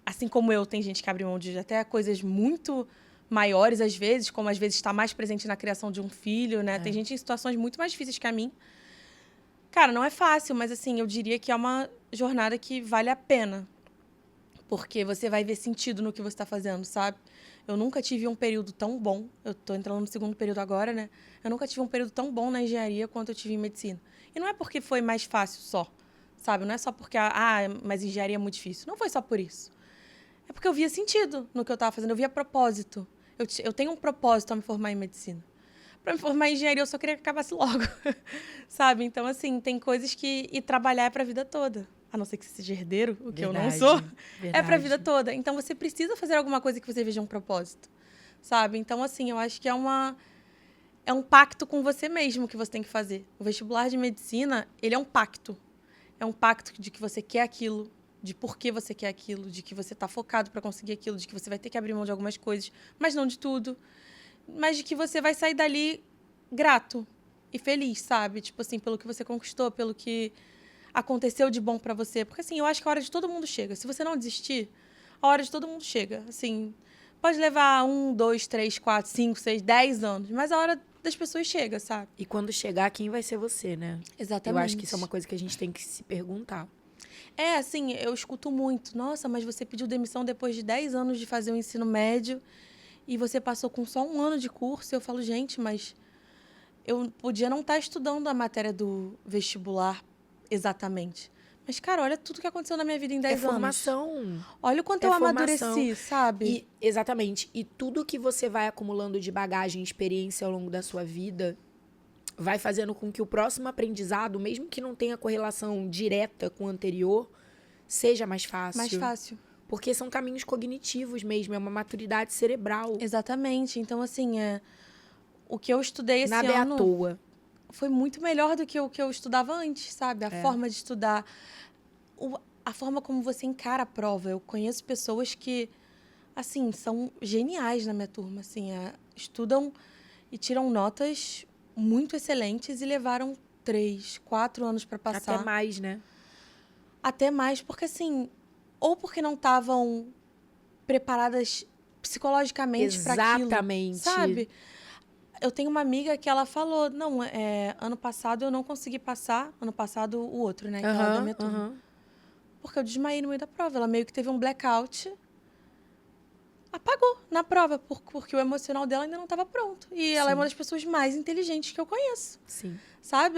Assim como eu, tem gente que abre mão de até coisas muito maiores, às vezes, como às vezes está mais presente na criação de um filho, né? Tem gente em situações muito mais difíceis que a mim. Cara, não é fácil, mas assim, eu diria que é uma jornada que vale a pena. Porque você vai ver sentido no que você está fazendo, sabe? Eu nunca tive um período tão bom. Eu estou entrando no segundo período agora, né? Eu nunca tive um período tão bom na engenharia quanto eu tive em medicina. E não é porque foi mais fácil só, sabe? Não é só porque, mas engenharia é muito difícil. Não foi só por isso. É porque eu via sentido no que eu estava fazendo. Eu via propósito. Eu tenho um propósito ao me formar em medicina. Para me formar em engenharia, eu só queria que acabasse logo, sabe? Então, assim, tem coisas que... E trabalhar é para a vida toda. A não ser que você seja herdeiro, o que eu não sou. É para a vida toda. Então, você precisa fazer alguma coisa que você veja um propósito, sabe? Então, assim, eu acho que é um pacto com você mesmo que você tem que fazer. O vestibular de medicina, ele é um pacto. É um pacto de que você quer aquilo, de por que você quer aquilo, de que você está focado para conseguir aquilo, de que você vai ter que abrir mão de algumas coisas, mas não de tudo. Mas de que você vai sair dali grato e feliz, sabe? Tipo assim, pelo que você conquistou, pelo que aconteceu de bom pra você. Porque assim, eu acho que a hora de todo mundo chega. Se você não desistir, a hora de todo mundo chega. Assim, pode levar 1, 2, 3, 4, 5, 6, 10 anos, mas a hora das pessoas chega, sabe? E quando chegar, quem vai ser você, né? Exatamente. Eu acho que isso é uma coisa que a gente tem que se perguntar. Assim, eu escuto muito. Nossa, mas você pediu demissão depois de 10 anos de fazer o ensino médio e você passou com só 1 ano de curso. Eu falo, gente, mas eu podia não estar estudando a matéria do vestibular exatamente. Mas, cara, olha tudo que aconteceu na minha vida em 10 anos. É formação. Olha o quanto eu amadureci, sabe? Exatamente. E tudo que você vai acumulando de bagagem e experiência ao longo da sua vida vai fazendo com que o próximo aprendizado, mesmo que não tenha correlação direta com o anterior, seja mais fácil. Mais fácil. Porque são caminhos cognitivos mesmo, é uma maturidade cerebral. Exatamente. Então, assim, o que eu estudei esse ano... Nada é à toa. Foi muito melhor do que o que eu estudava antes, sabe? A forma de estudar, a forma como você encara a prova. Eu conheço pessoas que, assim, são geniais na minha turma, assim, estudam e tiram notas muito excelentes e levaram 3, 4 anos para passar. Até mais, né? Até mais, porque assim, ou porque não estavam preparadas psicologicamente para aquilo. Exatamente. Sabe? Eu tenho uma amiga que ela falou, não, ano passado eu não consegui passar, ano passado o outro, né, que ela da minha turma. Porque eu desmaiei no meio da prova. Ela meio que teve um blackout, apagou na prova, porque o emocional dela ainda não estava pronto. E ela é uma das pessoas mais inteligentes que eu conheço. Sim. Sabe?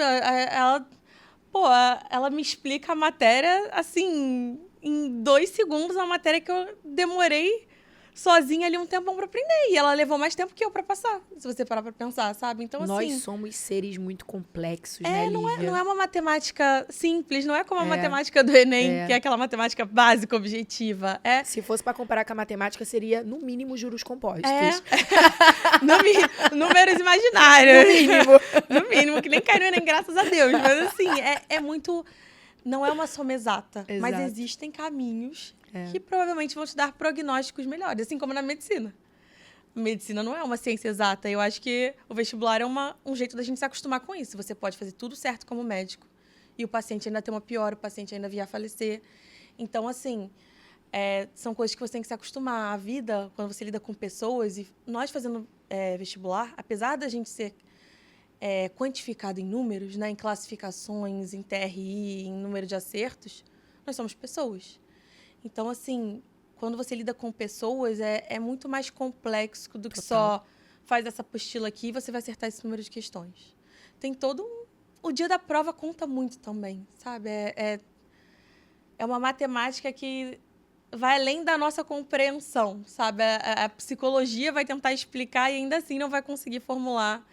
Ela me explica a matéria, assim, em 2 segundos, a matéria que eu demorei sozinha ali um tempão pra aprender. E ela levou mais tempo que eu pra passar, se você parar pra pensar, sabe? Então, Nós assim... somos seres muito complexos, né, Lívia? Não é uma matemática simples, não é como a matemática do Enem, que é aquela matemática básica, objetiva. Se fosse pra comparar com a matemática, seria, no mínimo, juros compostos. Números imaginários. No mínimo, que nem caiu no Enem, graças a Deus. Mas, assim, é muito... Não é uma soma exata, mas existem caminhos que provavelmente vão te dar prognósticos melhores, assim como na medicina. A medicina não é uma ciência exata. Eu acho que o vestibular é um jeito da gente se acostumar com isso. Você pode fazer tudo certo como médico e o paciente ainda ter uma pior, o paciente ainda vir a falecer. Então, assim, são coisas que você tem que se acostumar. A vida, quando você lida com pessoas, e nós fazendo vestibular, apesar da gente ser quantificado em números, né, em classificações, em TRI, em número de acertos, nós somos pessoas. Então, assim, quando você lida com pessoas, é muito mais complexo do que só faz essa apostila aqui e você vai acertar esse número de questões. Tem todo o dia da prova conta muito também, sabe? É uma matemática que vai além da nossa compreensão, sabe? A psicologia vai tentar explicar e ainda assim não vai conseguir formular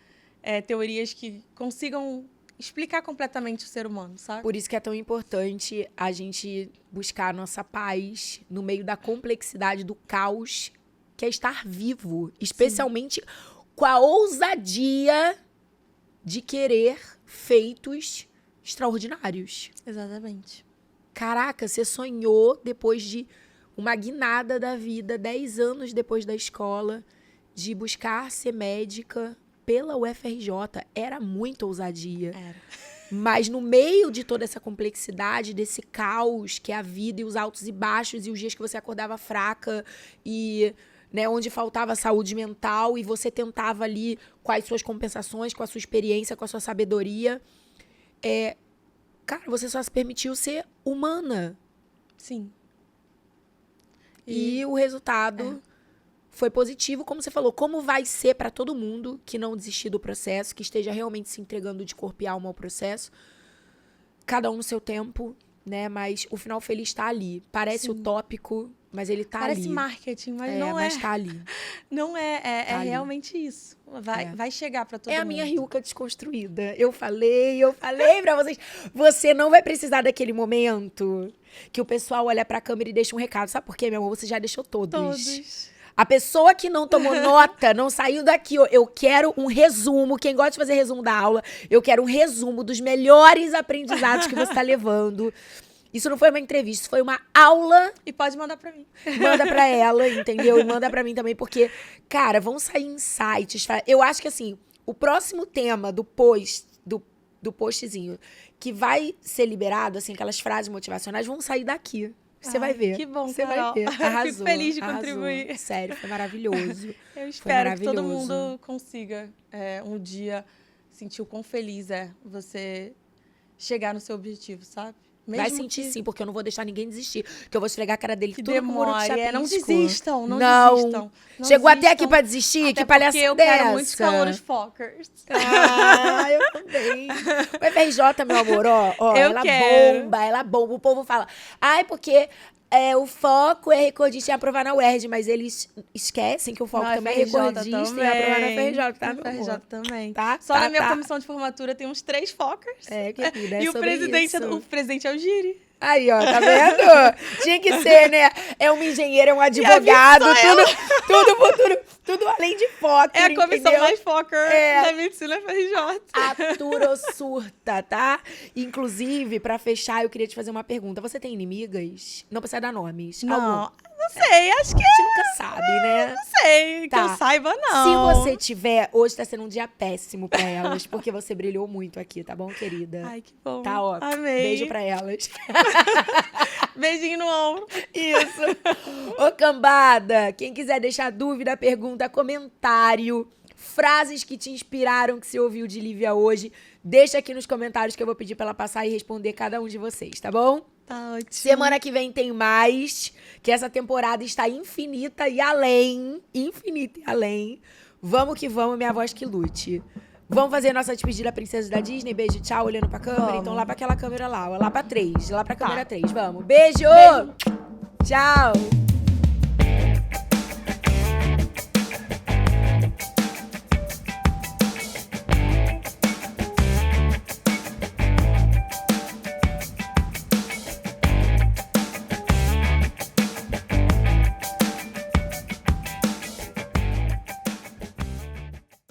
teorias que consigam explicar completamente o ser humano, sabe? Por isso que é tão importante a gente buscar a nossa paz no meio da complexidade, do caos, que é estar vivo. Especialmente com a ousadia de querer feitos extraordinários. Exatamente. Caraca, você sonhou depois de uma guinada da vida, 10 anos depois da escola, de buscar ser médica pela UFRJ. Era muita ousadia. Era. Mas no meio de toda essa complexidade, desse caos que é a vida e os altos e baixos e os dias que você acordava fraca e, né, onde faltava saúde mental e você tentava ali com as suas compensações, com a sua experiência, com a sua sabedoria, cara, você só se permitiu ser humana. Sim. E o resultado foi positivo, como você falou. Como vai ser para todo mundo que não desistir do processo, que esteja realmente se entregando de corpo e alma ao processo? Cada um no seu tempo, né? Mas o final feliz tá ali. Parece utópico, mas ele tá ali. Parece marketing, mas não é. Mas tá ali. Não é. Tá ali. realmente isso. Vai chegar para todo mundo. É a minha Ryuka desconstruída. Eu falei pra vocês. Você não vai precisar daquele momento que o pessoal olha pra câmera e deixa um recado. Sabe por quê, meu amor? Você já deixou todos. A pessoa que não tomou nota, não saiu daqui. Eu quero um resumo. Quem gosta de fazer resumo da aula, eu quero um resumo dos melhores aprendizados que você tá levando. Isso não foi uma entrevista, isso foi uma aula. E pode mandar pra mim. Manda pra ela, entendeu? E manda pra mim também, porque, cara, vão sair insights. Eu acho que, assim, o próximo tema do postzinho que vai ser liberado, assim, aquelas frases motivacionais, vão sair daqui. Você vai ver. Que bom, Você Carol. vai ver. Arrasou, Fico feliz de arrasou. contribuir. Sério, foi maravilhoso. Eu espero que todo maravilhoso. mundo consiga um dia sentir o quão feliz é você chegar no seu objetivo, sabe? Mesmo Vai sentir sim, porque eu não vou deixar ninguém desistir. Que eu vou esfregar a cara dele que tudo com muro de demore. chapisco. Não desistam, não desistam. Não Chegou até desistam. aqui pra desistir? Até Que palhaça porque eu dessa? quero muitos calouros Fockers. Ah, eu também. O FRJ, meu amor, ó, Eu ela quero. bomba, O povo fala, porque o foco é recordista em aprovar na UERJ, mas eles esquecem que o foco Na também é FRJ recordista em aprovar na FRJ, tá, Na meu FRJ amor? também. Tá, Só tá, na minha tá. comissão de formatura tem uns 3 Fockers. Querida, E o presidente é o Giri. Aí, ó, tá vendo? Tinha que ser, né? É uma engenheira, é um advogado, tudo além de foco. É a comissão entendeu? mais Focker da medicina FRJ. Atura ou surta, tá? Inclusive, pra fechar, eu queria te fazer uma pergunta. Você tem inimigas? Não precisa dar nomes. Não sei, acho que A gente nunca sabe, né? não sei. Tá. Que eu saiba, não. Se você tiver, hoje tá sendo um dia péssimo pra elas, porque você brilhou muito aqui, tá bom, querida? Ai, que bom. Tá, ó. Amei. Beijo pra elas. Beijinho no ombro. Isso. Ô, cambada, quem quiser deixar dúvida, pergunta, comentário, frases que te inspiraram, que você ouviu de Lívia hoje, deixa aqui nos comentários que eu vou pedir pra ela passar e responder cada um de vocês, tá bom? Tá ótimo. Semana que vem tem mais, que essa temporada está infinita e além. Infinita e além. Vamos que vamos, minha voz que lute. Vamos fazer nossa despedida princesa da Disney? Beijo, tchau, olhando pra câmera. Vamos. Então lá pra aquela câmera lá, ó, lá pra 3, lá pra câmera 3. Vamos. Beijo! Beijo. Tchau!